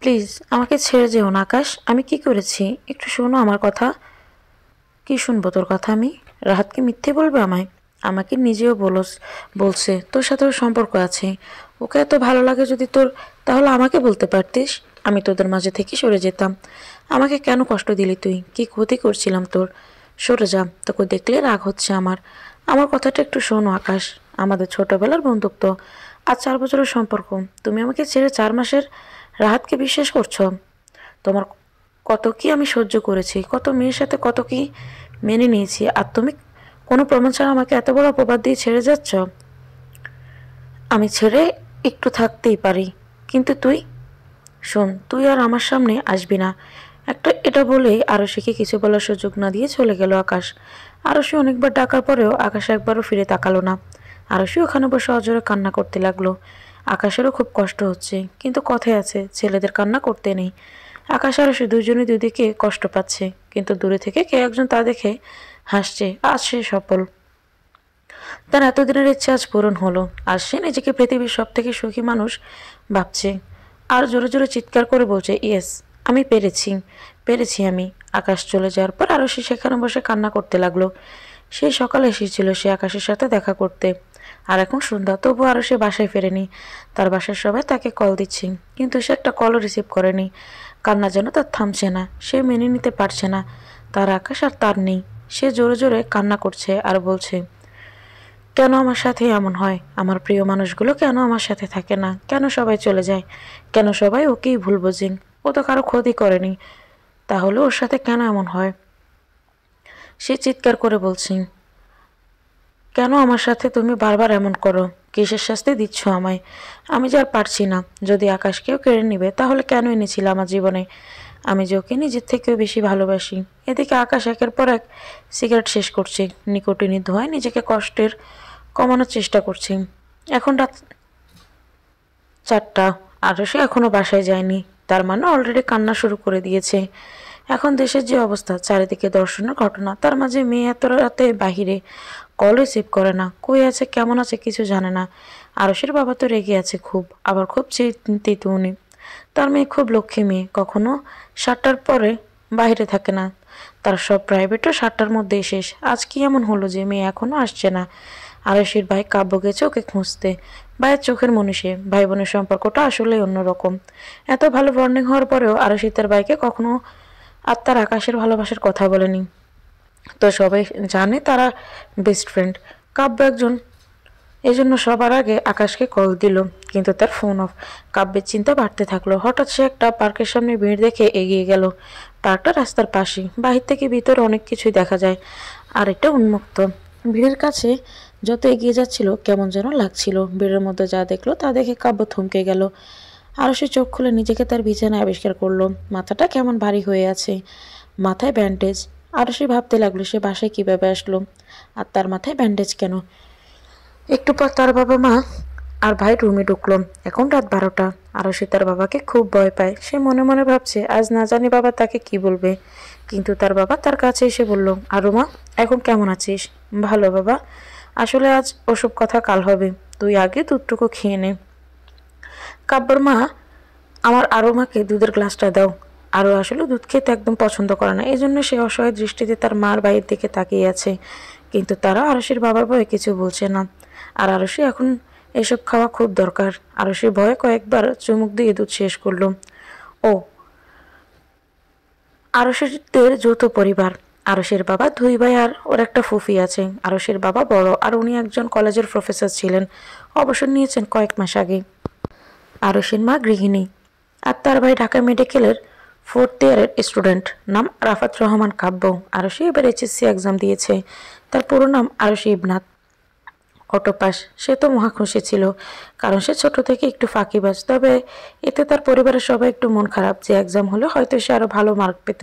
Please আমাকে ছেড়ে যেও না আকাশ। আমি কি করেছি একটু শোনো আমার কথা। কি শুনবো তোর কথা আমি? রাহাত কি মিথ্যে বলবে আমায়? আমাকে নিজেও বলছে তোর সাথে ওর সম্পর্ক আছে। ওকে এত ভালো লাগে যদি তোর, তাহলে আমাকে বলতে পারতিস। আমি তোদের মাঝে থেকে সরে যেতাম। আমাকে কেন কষ্ট দিলি তুই? কি ক্ষতি করছিলাম তোর? সরে যা, তোকে দেখলে রাগ হচ্ছে আমার। আমার কথাটা একটু শোনো আকাশ। আমাদের ছোটবেলার বন্ধুত্ব, আজ 4 বছরের সম্পর্ক। তুমি আমাকে ছেড়ে 4 মাসের রাহাতকে বিশ্বাস করছো? তোমার কত কি আমি সহ্য করেছি, কত মেয়ের সাথে কত কি মেনে নিয়েছি, আর তুমি কোনো প্রমাণ ছাড়া আমাকে এত বড় অপবাদ দিয়ে ছেড়ে যাচ্ছ। আমি ছেড়ে একটু থাকতেই পারি, কিন্তু তুই, শোন, তুই আর আমার সামনে আসবি না। এটা বলেই আরশিকে কিছু বলার সুযোগ না দিয়ে চলে গেল আকাশ। আরশি অনেকবার ডাকার পরেও আকাশ একবারও ফিরে তাকালো না। আরশি ওখানে বসে অজরে কান্না করতে লাগলো। আকাশেরও খুব কষ্ট হচ্ছে, কিন্তু কথায় আছে ছেলেদের কান্না করতে নেই। আকাশ আরশি দুজনে দুদিকে কষ্ট পাচ্ছে, কিন্তু দূরে থেকে কে একজন তা দেখে হাসছে। আজ সে সফল। তার এতদিনের ইচ্ছে আজ পূরণ হলো। আর সে নিজেকে পৃথিবীর সব থেকে সুখী মানুষ ভাবছে। আর জোরে জোরে চিৎকার করে বলছে, ইয়েস, আমি পেরেছি, পেরেছি আমি। আকাশ চলে যাওয়ার পর আরও সে সেখানে বসে কান্না করতে লাগলো। সেই সকালে এসেছিল সে আকাশের সাথে দেখা করতে। আর এখন সন্ধ্যা, তবু আরও সে বাসায় ফেরেনি। তার বাসার সবাই তাকে কল দিচ্ছে, কিন্তু সে একটা কলও রিসিভ করেনি। কান্না যেন তার থামছে না, সে মেনে নিতে পারছে না তার আকাশ আর তার নেই। সে জোরে জোরে কান্না করছে আর বলছে, কেন আমার সাথে এমন হয়? আমার প্রিয় মানুষগুলো কেন আমার সাথে থাকে না? কেন সবাই চলে যায়? কেন সবাই ওকেই ভুল বোঝেন? ও তো কারো ক্ষতি করেনি, তাহলে ওর সাথে কেন এমন হয়? সে চিৎকার করে বলছে, কেন আমার সাথে তুমি বারবার এমন করো? কিসের শাস্তি দিচ্ছ আমায়? আমি যে আর পারছি না। যদি আকাশকেও কেড়ে নিবে তাহলে কেন এনেছিল আমার জীবনে? আমি যে ওকে নিজের থেকেও বেশি ভালোবাসি। এদিকে আকাশ একের পর এক সিগারেট শেষ করছে, নিকোটিনের ধোঁয়ায় নিজেকে কষ্টের কমানোর চেষ্টা করছি। এখন রাত 4টা, আরও সে এখনো বাসায় যায়নি। তার মানে অলরেডি কান্না শুরু করে দিয়েছে। এখন দেশের যে অবস্থা, চারিদিকে দর্শনের ঘটনা, তার মাঝে মেয়ে এত রাতে বাহিরে, কল রিসিভ করে না, কই আছে কেমন আছে কিছু জানে না। আরশের বাবা তো রেগে আছে খুব, আবার খুব চিন্তিত উনি। তার মেয়ে খুব লক্ষ্মী মেয়ে, কখনো 7টার পরে বাইরে থাকে না। তার সব প্রাইভেটও 7টার মধ্যেই শেষ। আজ কি এমন হলো যে মেয়ে এখনো আসছে না? আরশির ভাই কাব্য গেছে ওকে খুঁজতে। ভাইয়ের চোখের মনীষে, ভাই বোনের সম্পর্কটা আসলেই অন্যরকম। এত ভালো বন্ডিং হওয়ার পরেও আরশি তার ভাইকে কখনো আর তার আকাশের ভালোবাসার কথা বলেনি। তো সবাই জানে তারা বেস্ট ফ্রেন্ড। কাব্য একজন, এজন্য সবার আগে আকাশকে কল দিল, কিন্তু তার ফোন অফ। কাব্যের চিন্তা বাড়তে থাকলো। হঠাৎ সে একটা পার্কের সামনে ভিড় দেখে এগিয়ে গেল। পার্কটা রাস্তার পাশে, বাহির থেকে ভিতরে অনেক কিছুই দেখা যায়, আর এটা উন্মুক্ত। ভিড়ের কাছে যত এগিয়ে যাচ্ছিল কেমন যেন লাগছিল। ভিড়ের মধ্যে যা দেখলো তা দেখে কাব্য থমকে গেল। আরও সে চোখ খুলে নিজেকে তার বিছানায় আবিষ্কার করলো। মাথাটা কেমন ভারী হয়ে আছে, মাথায় ব্যান্ডেজ। আরও সে ভাবতে লাগলো সে বাসায় কিভাবে আসলো, আর তার মাথায় ব্যান্ডেজ কেন। একটু পর তার বাবা মা আর ভাই রুমে ঢুকলো। এখন রাত 12টা। আরও সে তার বাবাকে খুব ভয় পায়। সে মনে মনে ভাবছে আজ না জানি বাবা তাকে কি বলবে। কিন্তু তার বাবা তার কাছে এসে বলল, আরু মা, এখন কেমন আছিস? ভালো বাবা, আসলে আজ ওসব কথা কাল হবে, তুই আগে দুধটুকু খেয়ে নে। কাব্যর মা, আমার আরও মাকে দুধের গ্লাসটা দাও। আরও আসলে দুধ খেতে একদম পছন্দ করে না, এই জন্য সে অসহায় দৃষ্টিতে তার মার বাইরের দিকে তাকিয়ে আছে। কিন্তু তারা আরশির বাবার ভয়ে কিছু বলছে না। আর আরশি এখন এসব খাওয়া খুব দরকার। আরশির ভয়ে কয়েকবার চুমুক দিয়ে দুধ শেষ করলো। ও, আরশিদের যৌথ পরিবার। আরশের বাবা 2 ভাই আর ওর একটা ফুফি আছে। আরশের বাবা বড়, আর উনি একজন কলেজের প্রফেসর ছিলেন, অবসর নিয়েছেন কয়েক মাস আগে। আরশের মা গৃহিণী, আর তার ভাই ঢাকা মেডিকেলের 4th ইয়ারের স্টুডেন্ট, নাম রাফাত রহমান কাব্য। আরশি এবার এইচএসসি এক্সাম দিয়েছে। তার পুরো নাম আরশি ইবনাথ। অটোপাস। সে তো মহা খুশি ছিল, কারণ সে ছোট থেকে একটু ফাঁকিবাজ। তবে এতে তার পরিবারের সবাই একটু মন খারাপ যে এক্সাম হলে হয়তো সে আরো ভালো মার্ক পেত।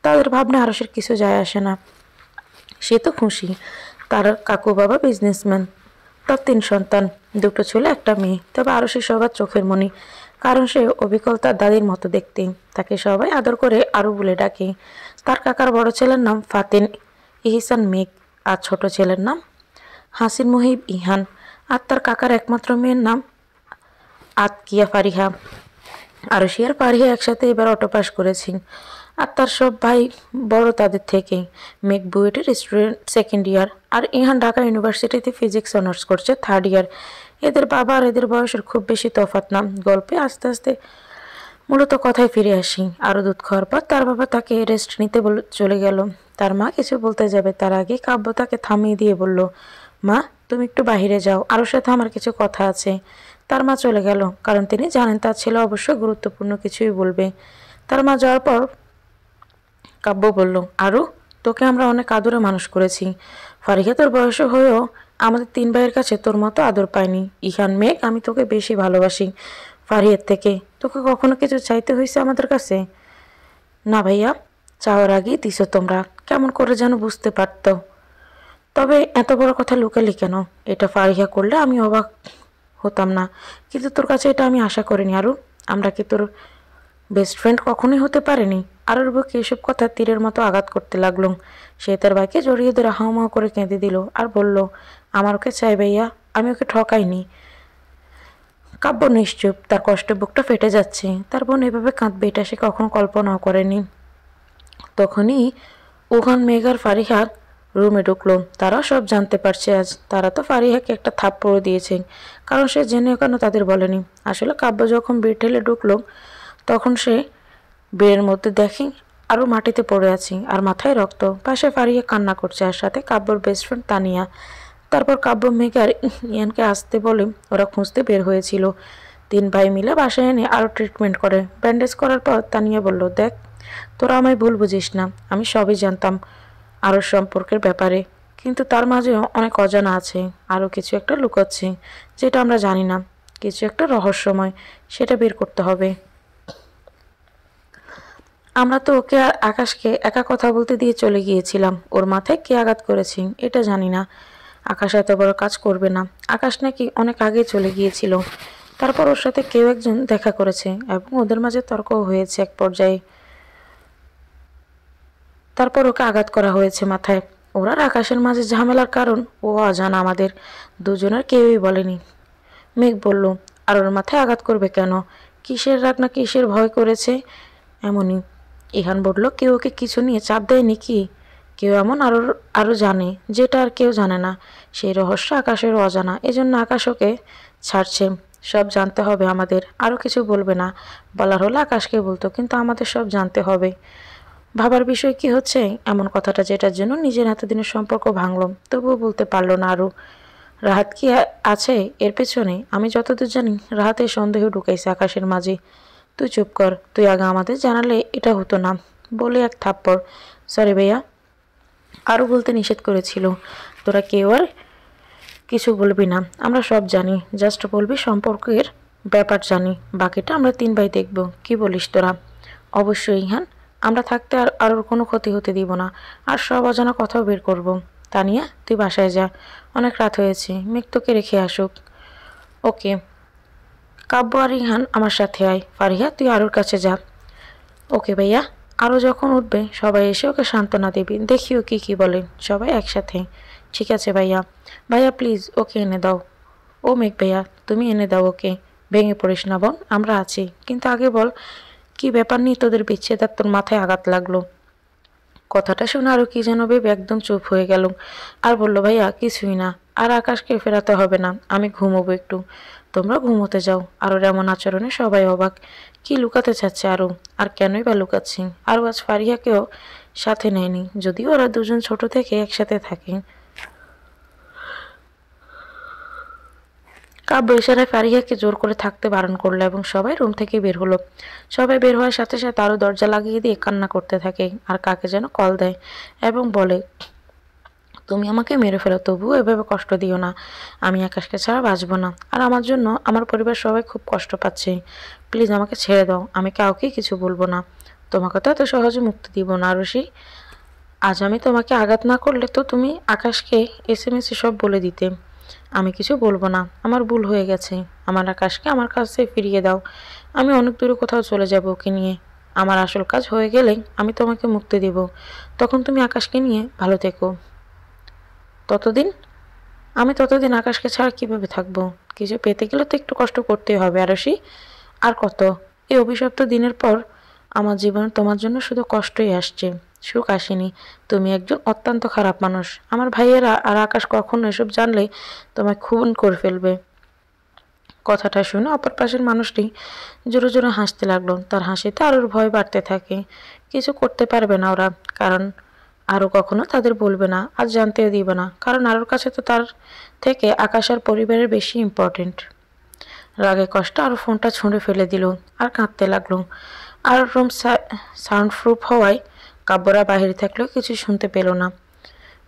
তাদের ভাবনা আরশের কিছু যায় আসে না। সে তো খুশি। তার কাকু বাবা বিজনেসম্যান। তার 3 সন্তান, 2 ছেলে 1 মেয়ে। তবে আরশি সবার চোখের মণি, কারণ সে অবিকল তার দাদির মতো দেখতে। তাকে সবাই আদর করে আরু বলে ডাকে। তার কাকার বড় ছেলের নাম ফাতিন ইহসান মেঘ, আর ছোট ছেলের নাম হাসিন মুহিব ইহান, আর তার কাকার একমাত্র মেয়ের নাম আতকিয়া ফারিহা। আরশি আর ফারিহা একসাথে এবার অটো পাস করেছি। আর তার সব ভাই বড় তাদের থেকে। মেঘ বুয়েটের স্টুডেন্ট সেকেন্ড ইয়ার, আর ইহান ঢাকা ইউনিভার্সিটিতে ফিজিক্স অনার্স করছে থার্ড ইয়ার। এদের বাবা আর এদের বয়সের খুব বেশি তফাৎ না। গল্পে আস্তে আস্তে মূলত কথায় ফিরে আসি। আরও দুধ খাওয়ার পর তার বাবা তাকে রেস্ট নিতে চলে গেল। তার মা কিছু বলতে যাবে তার আগে কাব্য তাকে থামিয়ে দিয়ে বলল, মা তুমি একটু বাহিরে যাও, আরোর সাথে আমার কিছু কথা আছে। তার মা চলে গেল, কারণ তিনি জানেন তার ছেলে অবশ্যই গুরুত্বপূর্ণ কিছুই বলবে। তার মা যাওয়ার পর কাব্য বলল, আরু তোকে আমরা অনেক আদরে মানুষ করেছি। ফারিহা তোর বয়স হয়েও আমাদের তিন ভাইয়ের কাছে তোর মতো আদর পায়নি। ইহান মেঘ আমি তোকে বেশি ভালোবাসি ফারিহার থেকে। তোকে কখনো কিছু চাইতে হয়েছে আমাদের কাছে? না ভাইয়া, চাওয়ার আগেই দিছো তোমরা। কেমন করে যেন বুঝতে পারতো। তবে এত বড় কথা লুকালি কেন? এটা ফারিহা করলে আমি অবাক হতাম না, কিন্তু তোর কাছে এটা আমি আশা করিনি। আরু আমরা কি তোর বেস্ট ফ্রেন্ড কখনোই হতে পারেনি? আরুর বুকে এসব কথা তীরের মতো আঘাত করতে লাগলো। সে তার ভাইকে জড়িয়ে ধরে হাউমাউ করে কেঁদে দিল আর বলল, আমার ওকে চাই ভাইয়া, আমি ওকে ঠকাইনি। কাব্য নিশ্চুপ, তার কষ্টে বুকটা ফেটে যাচ্ছে। তার বোন এভাবে কাঁদবে এটা সে কখনো কল্পনাও করেনি। তখনই উহান মেঘ আর ফারিহার রুমে ঢুকলো। তারা সব জানতে পারছে আজ। তারা তো ফারিহাকে একটা থাপ্পড় দিয়েছে, কারণ সে জেনেও কেন তাদের বলেনি। আসলে কাব্য যখন বেড ঠেলে ঢুকলো তখন সে বেডের মধ্যে দেখি আরও মাটিতে পড়ে আছি আর মাথায় রক্ত। পাশে ফারিহা কান্না করছে, আর সাথে কাব্যর বেস্ট ফ্রেন্ড তানিয়া। তারপর কাব্য মেঘ আর ইয়ানকে আসতে বলে ওরা খুঁজতে বের হয়েছিল। তিন ভাই মিলে বাসায় এনে আরও ট্রিটমেন্ট করে। ব্যান্ডেজ করার পর তানিয়া বলল, দেখ তোরা আমায় ভুল বুঝিস না, আমি সবই জানতাম আরও সম্পর্কের ব্যাপারে, কিন্তু তার মাঝেও অনেক অজানা আছে। আরও কিছু একটা লুকোচ্ছে যেটা আমরা জানি না, কিছু একটা রহস্যময়, সেটা বের করতে হবে। আমরা তো ওকে আর আকাশকে একা কথা বলতে দিয়ে চলে গিয়েছিলাম। ওর মাথায় কে আঘাত করেছি এটা জানি না। আকাশ এত বড় কাজ করবে না। আকাশ নাকি অনেক আগে চলে গিয়েছিল। তারপর ওর সাথে কেউ একজন দেখা করেছে এবং ওদের মাঝে তর্কও হয়েছে এক পর্যায়ে। তারপর ওকে আঘাত করা হয়েছে মাথায়। ওরা আকাশের মাঝে ঝামেলার কারণ ও অজানা, আমাদের দুজনের কেউই বলেনি। মেঘ বলল, আর ওর মাথায় আঘাত করবে কেন? কিসের রাগ না কিসের ভয় করেছে এমনই। ইহান বলল, কেউ ওকে কিছু নিয়ে চাপ দেয়নি কি? কেউ এমন আরও জানে যেটা আর কেউ জানে না। সেই রহস্য আকাশের অজানা, এজন্য আকাশ ওকে ছাড়ছে। সব জানতে হবে আমাদের। আরও কিছু বলবে না। বলার হলে আকাশকে বলতো, কিন্তু আমাদের সব জানতে হবে। ভাবার বিষয় কি হচ্ছে এমন কথাটা যেটার জন্য নিজের এতদিনের সম্পর্ক ভাঙল, তবুও বলতে পারল না আরু। রাহাত কি আছে এর পেছনে? আমি যতদূর জানি রাহাতের সন্দেহ ঢুকাইছে আকাশের মাঝে। তুই চুপ কর, তুই আগে আমাদের জানালে এটা হতো না। বলে এক থাপ্পড়। সরি ভাইয়া, আরও বলতে নিষেধ করেছিল। তোরা কেউ আর কিছু বলবি না, আমরা সব জানি। জাস্ট বলবি সম্পর্কের ব্যাপার জানি, বাকিটা আমরা তিন ভাই দেখব। কি বলিস তোরা? অবশ্যই ইহান, আমরা থাকতে আর ওর কোনো ক্ষতি হতে দিব না, আর সব অজানা কথাও বের করব। তানিয়া তুই বাসায় যা, অনেক রাত হয়েছে, মেঘ তোকে রেখে আসুক। ওকে। কাব্য আর ইহান আমার সাথে আয়। ফারিহা তুই আরুর কাছে যা। ওকে ভাইয়া। আরও যখন উঠবে সবাই এসে ওকে সান্ত্বনা দিবি, দেখিও কি কি বলে। সবাই একসাথে। ঠিক আছে ভাইয়া। ভাইয়া প্লিজ ওকে এনে দাও। ও মেঘ ভাইয়া তুমি এনে দাও ওকে। ভেঙে পড়িস না বোন, আমরা আছি। কিন্তু আগে বল, কি ব্যাপার নিয়ে তোদের বিচ্ছেদ আর তোর মাথায় আঘাত লাগলো? কথাটা শুনে আরও কি যেন ভেবে একদম চুপ হয়ে গেল আর বলল, ভাইয়া কিছুই না। আর আকাশকে ফেরাতে হবে না, আমি ঘুমোবো একটু। তোমরা ঘুমোতে যাও। আরোর এমন আচরণে সবাই অবাক। কি লুকাতে চাচ্ছে আরও? আর কেনই বা লুকাচ্ছি? আরও আজ ফারিয়াকেও সাথে নেয়নি, যদিও ওরা দুজন ছোট থেকে একসাথে থাকে। কাব্য ইশারায় ফারিহাকে জোর করে থাকতে বারণ করলো এবং সবাই রুম থেকে বের হলো। সবাই বের হওয়ার সাথে সাথে আরও দরজা লাগিয়ে দিয়ে কান্না করতে থাকে আর কাকে যেন কল দেয় এবং বলে, তুমি আমাকে মেরে ফেলো, তবুও এভাবে কষ্ট দিও না। আমি আকাশকে ছাড়া বাঁচবো না, আর আমার জন্য আমার পরিবার সবাই খুব কষ্ট পাচ্ছে। প্লিজ আমাকে ছেড়ে দাও, আমি কাউকেই কিছু বলবো না। তোমাকে তো এত সহজে মুক্তি দিব না আরুষি। আজ আমি তোমাকে আঘাত না করলে তো তুমি আকাশকে এসএমএসে সব বলে দিতে। আমি কিছু বলবো না, আমার ভুল হয়ে গেছে। আমার আকাশকে আমার কাছে ফিরিয়ে দাও। আমি অনেক দূরে কোথাও চলে যাব ওকে নিয়ে। আমার আসল কাজ হয়ে গেলে আমি তোমাকে মুক্তি দেব। তখন তুমি আকাশকে নিয়ে ভালো থেকো। ততদিন ততদিন আকাশকে ছাড়া কিভাবে থাকবো? কিছু পেতে গেলে তো একটু কষ্ট করতেই হবে আরশি। আর কত? এই অভিশপ্ত দিনের পর আমার জীবনে তোমার জন্য শুধু কষ্টই আসছে, সুখ আসেনি। তুমি একজন অত্যন্ত খারাপ মানুষ। আমার ভাইয়েরা আর আকাশ কখনো এসব জানলে তোমায় খুন করে ফেলবে। কথাটা শুনে অপর পাশের মানুষটি জোরে জোরে হাসতে লাগলো। তার হাসিতে আরোর ভয় বাড়তে থাকে। কিছু করতে পারবে না ওরা, কারণ আরও কখনো তাদের বলবে না, আর জানতেও দিবে না, কারণ আরোর কাছে তো তার থেকে আকাশ আর পরিবারের বেশি ইম্পর্টেন্ট। রাগে কষ্টে আরও ফোনটা ছুঁড়ে ফেলে দিল আর কাঁদতে লাগলো। আর রুম সাউন্ড প্রুফ হওয়ায় কাব্যরা বাহিরে থাকলেও কিছু শুনতে পেল না।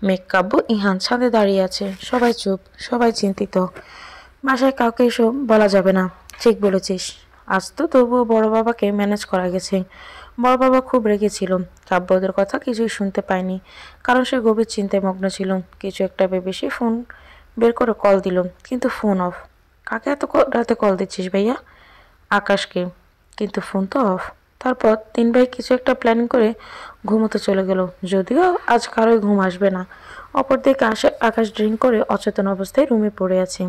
মেঘ, কাব্য, ইহান ছাদে দাঁড়িয়ে আছে। সবাই চুপ, সবাই চিন্তিত। বাসায় কাউকে এসব বলা যাবে না। ঠিক বলেছিস। আজ তো তবুও বড় বাবাকে ম্যানেজ করা গেছে। বড় বাবা খুব রেগেছিল। কাব্য ওদের কথা কিছুই শুনতে পায়নি, কারণ সে গভীর চিন্তায় মগ্ন ছিল। কিছু একটা ভেবে সে ফোন বের করে কল দিল, কিন্তু ফোন অফ। কাকে এত রাতে কল দিচ্ছিস ভাইয়া? আকাশকে, কিন্তু ফোন তো অফ। তারপর তিন ভাই কিছু একটা প্ল্যানিং করে ঘুমোতে চলে গেল, যদিও আজ কারোই ঘুম আসবে না। অপরদিকে আকাশ ড্রিঙ্ক করে অচেতন অবস্থায় রুমে পড়ে আছে।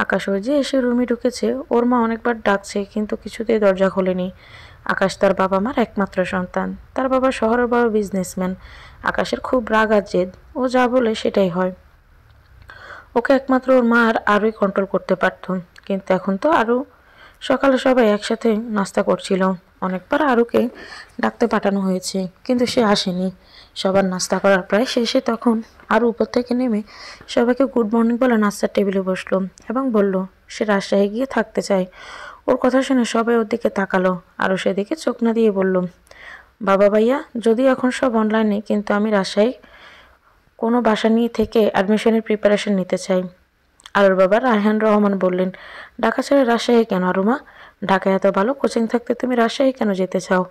আকাশ ওই যে এসে রুমে ঢুকেছে। ওর মা অনেকবার ডাকছে, কিন্তু কিছুতেই দরজা খোলেনি। আকাশ তার বাবা মার একমাত্র সন্তান। তার বাবা শহরের বড় বিজনেসম্যান। আকাশের খুব রাগ আর জেদ। ও যা বলে সেটাই হয়। ওকে একমাত্র ওর মা আর আরোই কন্ট্রোল করতে পারত। কিন্তু এখন তো আরও সকালে সবাই একসাথে নাস্তা করছিল। অনেকবার আরুকে ডাকতে পাঠানো হয়েছে, কিন্তু সে আসেনি। সবার নাস্তা করার প্রায় শেষে তখন আরও উপর থেকে নেমে সবাইকে গুড মর্নিং বলে নাস্তার টেবিলে বসলো এবং বলল সে রাজশাহী গিয়ে থাকতে চায়। ওর কথা শুনে সবাই ওর দিকে তাকালো। আরও সেদিকে চোখ না দিয়ে বলল, বাবা ভাইয়া, যদিও এখন সব অনলাইনে, কিন্তু আমি রাজশাহী কোনো বাসা নিয়ে থেকে অ্যাডমিশনের প্রিপারেশন নিতে চাই। আরুর বাবা রায়হান রহমান বললেন, ঢাকা ছেড়ে রাজশাহী কেন আরুমা? ঢাকায় এত ভালো কোচিং থাকতে তুমি রাজশাহী কেন যেতে চাও?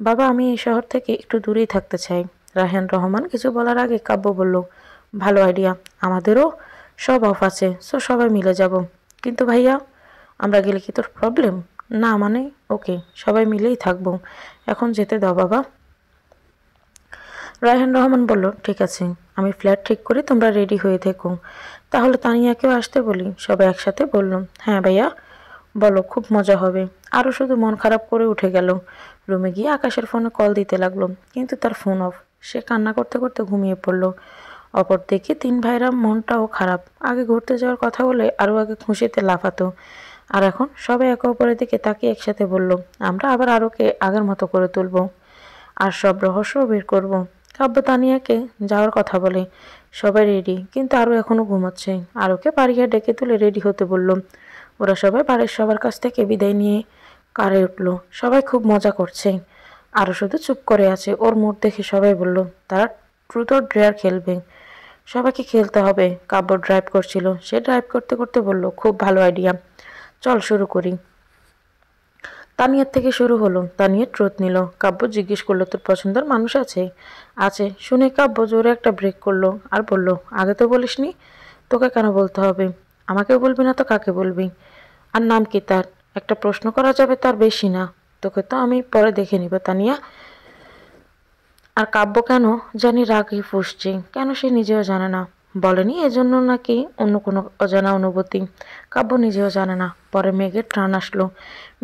বাবা, আমি এই শহর থেকে একটু দূরেই থাকতে চাই। রায়হান রহমান কিছু বলার আগে কাব্য বলল, ভালো আইডিয়া। আমাদেরও সব অফ আছে, সো সবাই মিলে যাব। কিন্তু ভাইয়া, আমরা গেলে কি তোর প্রবলেম? না মানে, ওকে, সবাই মিলেই থাকবো। এখন যেতে দাও বাবা। রায়হান রহমান বলল, ঠিক আছে, আমি ফ্ল্যাট ঠিক করি, তোমরা রেডি হয়ে থেকো। তাহলে তানিয়াকেও আসতে বলি। সবাই একসাথে বলল, হ্যাঁ ভাইয়া, বলো, খুব মজা হবে। আরও শুধু মন খারাপ করে উঠে গেল। রুমে গিয়ে আকাশের ফোনে কল দিতে লাগলো, কিন্তু তার ফোন অফ। সে কান্না করতে করতে ঘুমিয়ে পড়ল। অপর দিকে তিন ভাইরা মনটাও খারাপ। আগে ঘুরতে যাওয়ার কথা বলে আরও আগে খুশিতে লাফাতো, আর এখন সবাই একে অপরের দিকে তাকিয়ে একসাথে বলল, আমরা আবার আরোকে আগের মতো করে তুলব, আর সব রহস্য বের করব। কাব্য তানিয়াকে যাওয়ার কথা বলে। সবাই রেডি, কিন্তু আরও এখনও ঘুমাচ্ছে। আরোকে পারিয়া ডেকে তুলে রেডি হতে বলল। ওরা সবাই বাড়ির সবার কাছ থেকে বিদায় নিয়ে কারে উঠল। সবাই খুব মজা করছে। আরও শুধু চুপ করে আছে। ওর মুড দেখে সবাই বলল, তারা ট্রুথ অর ডেয়ার খেলবে। সবাইকে খেলতে হবে। কাব্য ড্রাইভ করছিল। সে ড্রাইভ করতে করতে বলল, খুব ভালো আইডিয়া, চল শুরু করি। তানিয়ার থেকে শুরু হলো। তানিয়া ট্রুথ নিল। কাব্য জিজ্ঞেস করলো, তোর পছন্দের মানুষ আছে? আছে শুনে কাব্য জোরে একটা ব্রেক করলো আর বলল, আগে তো বলিসনি। তোকে কেন বলতে হবে? আমাকেও বলবি না তো কাকে বলবি? আর নাম কি তার? একটা প্রশ্ন করা যাবে, তার বেশি না। তোকে তো আমি পরে দেখে নিব তানিয়া। আর কাব্য কেন জানি রাগই ফুঁসছে, কেন সে নিজেও জানে না। বলেনি এজন্য নাকি অন্য কোনো অজানা অনুভূতি, কাব্য নিজেও জানে না। পরে মেঘের টান আসলো।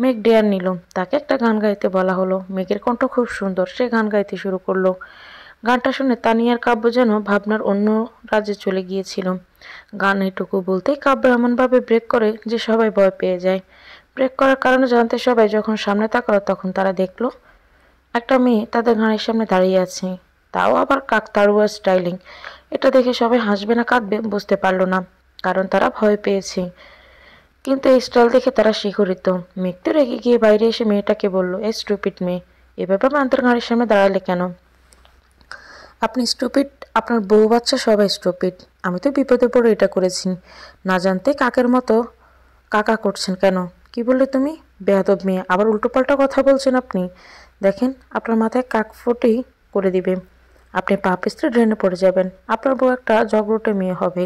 মেঘ ডেয়ার নিল। তাকে একটা গান গাইতে বলা হলো। মেঘের কণ্ঠ খুব সুন্দর। সে গান গাইতে শুরু করলো। গানটা শুনে তানিয়ার কাব্য যেন ভাবনার অন্য রাজ্যে চলে গিয়েছিল। গান এটুকু বলতেই কাব্য এমনভাবে ব্রেক করে যে সবাই ভয় পেয়ে যায়। ব্রেক করার কারণে জানতে সবাই যখন সামনে তাকালো, তখন তারা দেখলো একটা মেয়ে তাদের গানের সামনে দাঁড়িয়ে আছে, তাও আবার কাকতাড়ুয়া স্টাইলিং। এটা দেখে সবাই হাসবে না কাঁদবে বুঝতে পারলো না, কারণ তারা ভয় পেয়েছে। কিন্তু এই স্টাইল দেখে তারা শিহরিত। মেঘ তো রেগে গিয়ে বাইরে এসে মেয়েটাকে বলল, এই স্টুপিড মেয়ে, এভাবে আমাদের গাড়ির সামনে দাঁড়ালে কেন? আপনি স্টুপিড, আপনার বউ বাচ্চা সবাই স্টুপিড। আমি তো বিপদে পড়ে এটা করেছি। না জানতে কাকের মতো কাকা করছেন কেন? কি বললে তুমি? বেয়াদব মেয়ে, আবার উল্টোপাল্টা কথা বলছেন আপনি। দেখেন, আপনার মাথায় কাকফুটি করে দিবে। আপনি পা পিছলে ড্রেনে পড়ে যাবেন। আপনার বউ একটা জগরুটে মেয়ে হবে।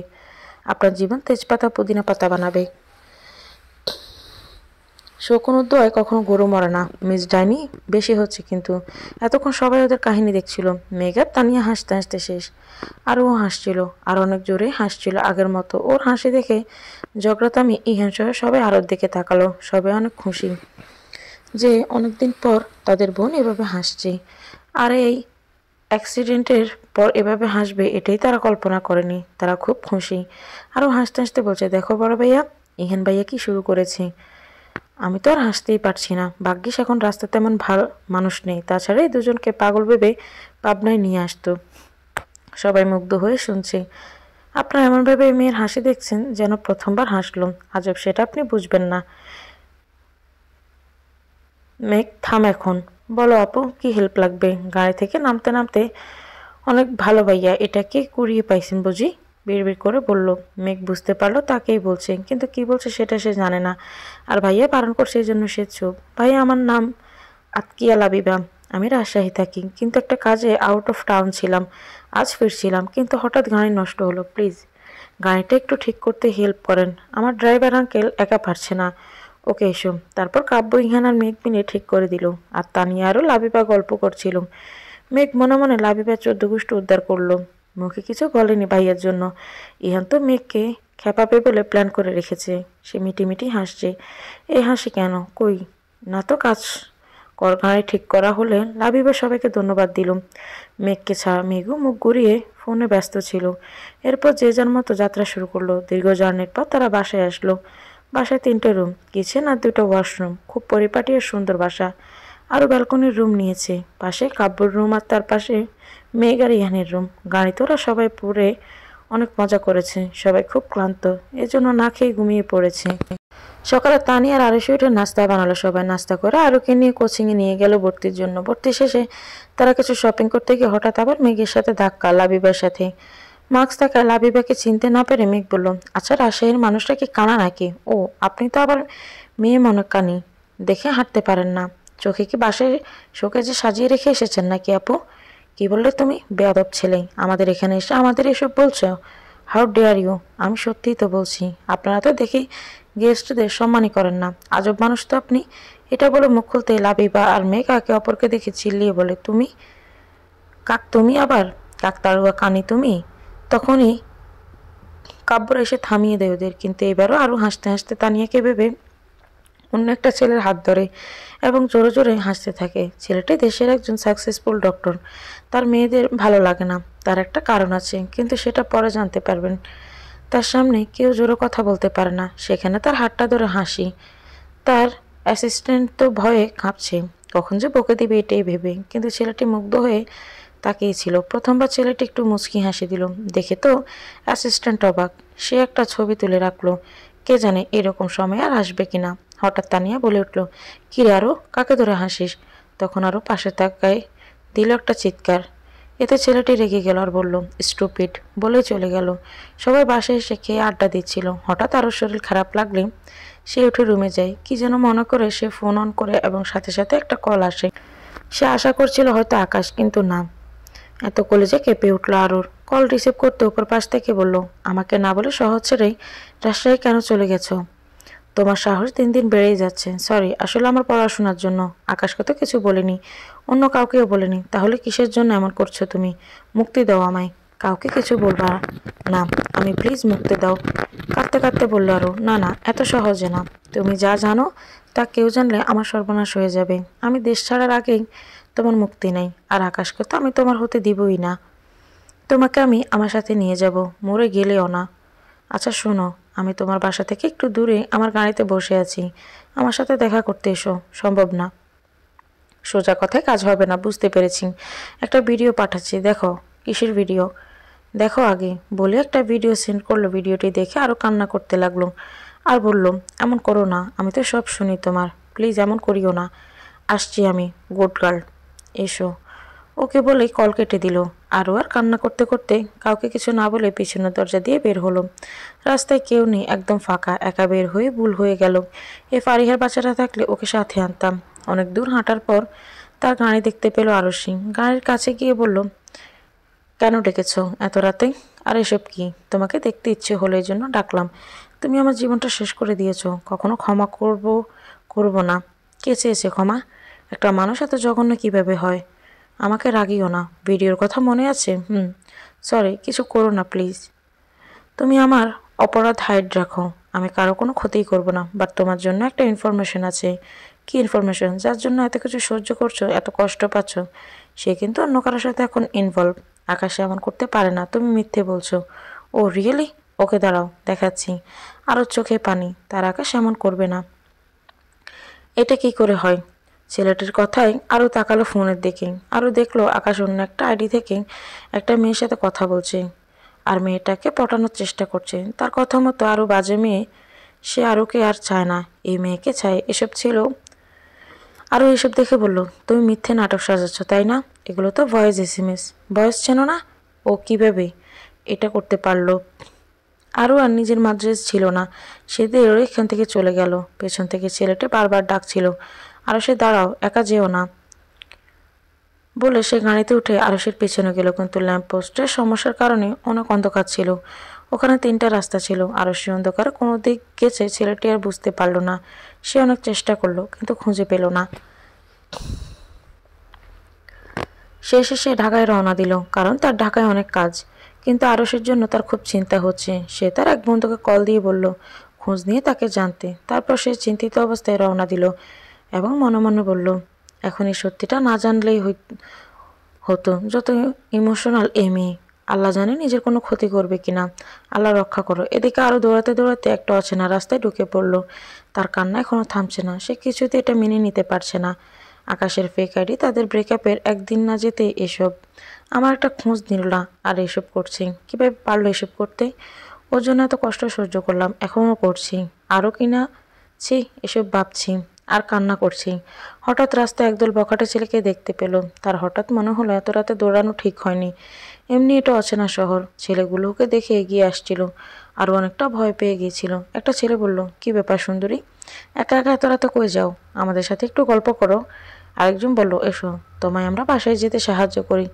আপনার জীবন তেজপাতা পুদিনা পাতা বানাবে। শকুন উদ্দয় কখনো গরু মরে না। মিস ডাইনি বেশি হচ্ছে কিন্তু। এতক্ষণ সবাই ওদের কাহিনী দেখছিল। মেঘার তানিয়া হাসতে হাসতে শেষ। আর ও হাসছিল, আর অনেক জোরে হাসছিল আগের মতো। ওর হাসি দেখে জগরাতামি ইহান সহ সবাই আরোর দিকে তাকালো। সবাই অনেক খুশি। যে অনেকদিন পর তাদের বোন এভাবে হাসছে। আর এই অ্যাক্সিডেন্টের পর এভাবে হাসবে এটাই তারা কল্পনা করেনি। তারা খুব খুশি। আরও হাসতে হাসতে বলছে, দেখো বড় ভাইয়া, ইহান ভাইয়া কি শুরু করেছে। আমি তো আর হাসতেই পারছি না। ভাগ্যিস এখন রাস্তায় তেমন ভালো মানুষ নেই, তাছাড়া এই দুজনকে পাগল ভেবে পাবনায় নিয়ে আসতো। সবাই মুগ্ধ হয়ে শুনছে। আপনারা এমনভাবে এই মেয়ের হাসি দেখছেন যেন প্রথমবার হাসলো। আজব সেটা আপনি বুঝবেন না। মেঘ থাম এখন। বলো আপু, কি হেল্প লাগবে। গাড়ি থেকে নামতে নামতে, অনেক ভালো ভাইয়া, এটাকে কুড়িয়ে পাইছেন বুঝি, বিড়বিড় করে বলল। মেঘ বুঝতে পারলো তাকেই বলছে, কিন্তু কি বলছে সেটা সে জানে না। আর ভাইয়া বারণ করছে, এই জন্য সে চুপ। ভাইয়া, আমার নাম আতকিয়া লাবিবা। আমি রাজশাহী থাকি, কিন্তু একটা কাজে আউট অফ টাউন ছিলাম। আজ ফিরছিলাম, কিন্তু হঠাৎ গাড়ি নষ্ট হলো। প্লিজ গাড়িটা একটু ঠিক করতে হেল্প করেন। আমার ড্রাইভার আঙ্কেল একা পারছে না। ওকে এসো। তারপর কাব্য, ইহান আর মেঘ মিলে ঠিক করে দিল। আর তানিয়া আরও লাবিবা গল্প করছিল। মেঘ মনে মনে লাবিবার 14 গোষ্ঠী উদ্ধার করলো। মুখে কিছু বলেনি ভাইয়ার জন্য। ইহান তো মেঘকে খেপাবে বলে প্ল্যান করে রেখেছে। সে মিটিমিটি হাসছে। এই হাসি কেন? কই না তো, কাজ গাড়ি ঠিক করা হলে লাবিবা সবাইকে ধন্যবাদ দিল। মেঘকে ছাড়া। মেঘও মুখ ঘুরিয়ে ফোনে ব্যস্ত ছিল। এরপর যে যার মতো যাত্রা শুরু করলো। দীর্ঘ জার্নির পর তারা বাসায় আসলো। বাসায় 3টে রুম, কিচেন আর 2টো ওয়াশরুম। খুব পরিপাটি আর সুন্দর বাসা। আরও ব্যালকনির রুম নিয়েছে। পাশে কাব্যর রুম আর তার পাশে মেঘ আর ইহানের রুম। গাড়িতে ওরা সবাই পুরে অনেক মজা করেছে। সবাই খুব ক্লান্ত, এজন্য না খেয়ে ঘুমিয়ে পড়েছে। সকালে তানি আর আরুষি উঠে নাস্তা বানালো। সবাই নাস্তা করে আরুকে নিয়ে কোচিংয়ে নিয়ে গেল ভর্তির জন্য। ভর্তি শেষে তারা কিছু শপিং করতে গিয়ে হঠাৎ আবার মেঘের সাথে ধাক্কা, লাবিবার সাথে। মাস্ক থাকায় লাবিবাকে চিনতে না পেরে মেঘ বলল, আচ্ছা রাজশাহীর মানুষটা কি কানা নাকি? ও, আপনি তো আবার মেয়ে মনে কানি, দেখে হাঁটতে পারেন না। চোখে কি বাসায় শোকেজে সাজিয়ে রেখে এসেছেন নাকি আপু? কি বললে তুমি? বেয়াদব ছেলে, আমাদের এখানে এসে আমাদের এসব বলছো? How dare you! আমি সত্যিই তো বলছি। আপনারা তো দেখি গেস্টদের সম্মানই করেন না। আজব মানুষ তো আপনি। এটা বলে মুখ খুলতে লাবিবা আর মেঘ একে অপরকে দেখে চিল্লিয়ে বলে, তুমি তুমি আবার কাকতাড়ুয়া কানি তুমি? তখনই কাব্যরা এসে থামিয়ে দেয় ওদের। কিন্তু এবারও আরও হাসতে হাসতে তানিয়াকে ভেবে অন্য একটা ছেলের হাত ধরে এবং জোরে জোরে হাসতে থাকে। ছেলেটি দেশের একজন সাকসেসফুল ডক্টর। তার মেয়েদের ভালো লাগে না। তার একটা কারণ আছে, কিন্তু সেটা পরে জানতে পারবেন। তার সামনে কেউ জোরে কথা বলতে পারে না। সেখানে তার হাতটা ধরে হাসি। তার অ্যাসিস্ট্যান্ট তো ভয়ে কাঁপছে, কখন যে বকে দিবে এটাই ভেবে। কিন্তু ছেলেটি মুগ্ধ হয়ে তাকিয়েছিল। প্রথমবার ছেলেটি একটু মুচকি হাসি দিল। দেখে তো অ্যাসিস্ট্যান্ট অবাক। সে একটা ছবি তুলে রাখলো। কে জানে এরকম সময় আর আসবে কিনা। হঠাৎ তানিয়া বলে উঠল, কিরে আরো, কাকে ধরে হাসিস? তখন আরও পাশে তাকায় দিল একটা চিৎকার। এতে ছেলেটি রেগে গেল আর বলল, স্টুপিড, বলে চলে গেল। সবাই বাসায় এসে খেয়ে আড্ডা দিচ্ছিল। হঠাৎ আরও শরীর খারাপ লাগলে সে উঠে রুমে যায়। কি যেন মনে করে সে ফোন অন করে এবং সাথে সাথে একটা কল আসে। সে আশা করছিল হয়তো আকাশ, কিন্তু না। এত কলেজে কেঁপে উঠল আরুর। কল রিসিভ করতে উপর পাশ থেকে বলল, আমাকে না বলে সহজ ছেড়েই রাজশাহী কেন চলে গেছো? তোমার সাহস দিন দিন বেড়েই যাচ্ছে। সরি, আসলে আমার পড়াশোনার জন্য। আকাশকে তো কিছু বলিনি, অন্য কাউকেও বলিনি। তাহলে কিসের জন্য এমন করছো তুমি? মুক্তি দাও আমায়। কাউকে কিছু বলবা না আমি, প্লিজ মুক্তি দাও। কাঁদতে কাঁদতে বলল আরো, না না, এত সহজে না। তুমি যা জানো তা কেউ জানলে আমার সর্বনাশ হয়ে যাবে। আমি দেশ ছাড়ার আগেই তোমার মুক্তি নেই। আর আকাশকে তো আমি তোমার হতে দিবই না। তোমাকে আমি আমার সাথে নিয়ে যাব, মরে গেলেও না। আচ্ছা শোনো, আমি তোমার বাসা থেকে একটু দূরে আমার গাড়িতে বসে আছি। আমার সাথে দেখা করতে এসো। সম্ভব না। সোজা কথায় কাজ হবে না, বুঝতে পেরেছি। একটা ভিডিও পাঠাচ্ছি, দেখো। কিসের ভিডিও? দেখো আগে, বলে একটা ভিডিও সেন্ড করলো। ভিডিওটি দেখে আরও কান্না করতে লাগলো আর বলল, এমন করো না, আমি তো সব শুনি তোমার। প্লিজ এমন করিও না। আসছি আমি, গুড গার্ল, এসো। ওকে বলেই কল কেটে দিল। আরও আর কান্না করতে করতে কাউকে কিছু না বলে পিছনের দরজা দিয়ে বের হলো। রাস্তায় কেউ নেই, একদম ফাঁকা। একা বের হয়ে ভুল হয়ে গেল। এ ফারিহার বাচ্চাটা থাকলে ওকে সাথে আনতাম। অনেক দূর হাঁটার পর তার গাড়ি দেখতে পেল আরশি। গাড়ির কাছে গিয়ে বলল, কেন ডেকেছো এত রাতে? আর এসব কি? তোমাকে দেখতে ইচ্ছে হলো, এই জন্য ডাকলাম। তুমি আমার জীবনটা শেষ করে দিয়েছো। কখনো ক্ষমা করব না। কে চেয়েছে ক্ষমা? একটা মানুষ এত জঘন্য কিভাবে হয়? আমাকে রাগিও না। ভিডিওর কথা মনে আছে? সরি, কিছু করো না প্লিজ। তুমি আমার অপরাধ হাইড রাখো। আমি কারো কোনো ক্ষতিই করব না। বাট তোমার জন্য একটা ইনফরমেশন আছে। কি ইনফরমেশন যার জন্য এত কিছু সহ্য করছো, এত কষ্ট পাচ্ছ? সে কিন্তু অন্য কারোর সাথে এখন ইনভলভ। আকাশ এমন করতে পারে না, তুমি মিথ্যে বলছো। ও রিয়েলি? ওকে দাঁড়াও, দেখাচ্ছি। আরও চোখে পানি। তার আকাশ এমন করবে না। এটা কি করে হয়? ছেলেটির কথায় আরও তাকালো ফোনের দিকে। আরও দেখলো আকাশ অন্য একটা আইডি থেকে একটা মেয়ের সাথে কথা বলছে, আর মেয়েটাকে পটানোর চেষ্টা করছে। তার কথা মতো আরও বাজে মেয়ে। সে আরোকে আর চায় না, এই মেয়েকে চায়। এসব ছিল। আরও এসব দেখে বলল, তুমি মিথ্যে নাটক সাজাচ্ছ তাই না? এগুলো তো ভয়েস এসএমএস। ভয়েস চেনো না? ও কীভাবে এটা করতে পারলো? আরও আর নিজের মাদ্রাজ ছিল না। সে দেরও এখান থেকে চলে গেল। পেছন থেকে ছেলেটি বারবার ডাকছিল, আরও সে দাঁড়াও, একা যেও না বলে সে গাড়িতে উঠে আরশের পেছনে গেল। কিন্তু ল্যাম্পপোস্টের সমস্যার কারণে অনেক অন্ধকার ছিল। ওখানে 3টা রাস্তা ছিল। আরশি অন্ধকারে কোনো দিক গেছে ছেলেটি আর বুঝতে পারল না। সে অনেক চেষ্টা করলো কিন্তু খুঁজে পেল না। শেষে সে ঢাকায় রওনা দিল, কারণ তার ঢাকায় অনেক কাজ। কিন্তু আরশের জন্য তার খুব চিন্তা হচ্ছে। সে তার এক বন্ধুকে কল দিয়ে বলল খোঁজ নিয়ে তাকে জানতে। তারপর সে চিন্তিত অবস্থায় রওনা দিল এবং মনে মনে বলল, এখন এই সত্যিটা না জানলেই হতো। যত ইমোশনাল এই মেয়ে। আল্লাহ জানে নিজের কোনো ক্ষতি করবে কিনা। আল্লাহ রক্ষা করো। এদিকে আরও দৌড়াতে দৌড়াতে একটা অচেনা রাস্তায় ঢুকে পড়ল। তার কান্না এখনও থামছে না। সে কিছুতে এটা মেনে নিতে পারছে না। আকাশের ফেক আইডি, তাদের ব্রেকআপের একদিন না যেতে এসব। আমার একটা খোঁজ নিল না আর এসব করছি। কীভাবে পারলো এসব করতে? ওর জন্য এত কষ্ট সহ্য করলাম, এখনও করছি। আরও কিনা ছি, এসব ভাবছি আর কান্না করছি। হঠাৎ রাস্তায় একদল বখাটে ছেলেকে দেখতে পেল। তার হঠাৎ মনে হলো এত রাতে দৌড়ানো ঠিক হয়নি। এমনি এটা অচেনা শহর। ছেলেগুলোকে দেখে এগিয়ে আসছিল। আরও অনেকটা ভয় পেয়ে গিয়েছিল। একটা ছেলে বলল, কি ব্যাপার সুন্দরী, একা একা এত রাতে কই যাও? আমাদের সাথে একটু গল্প করো। আরেকজন বলল, এসো, তোমায় আমরা বাসায় যেতে সাহায্য করি।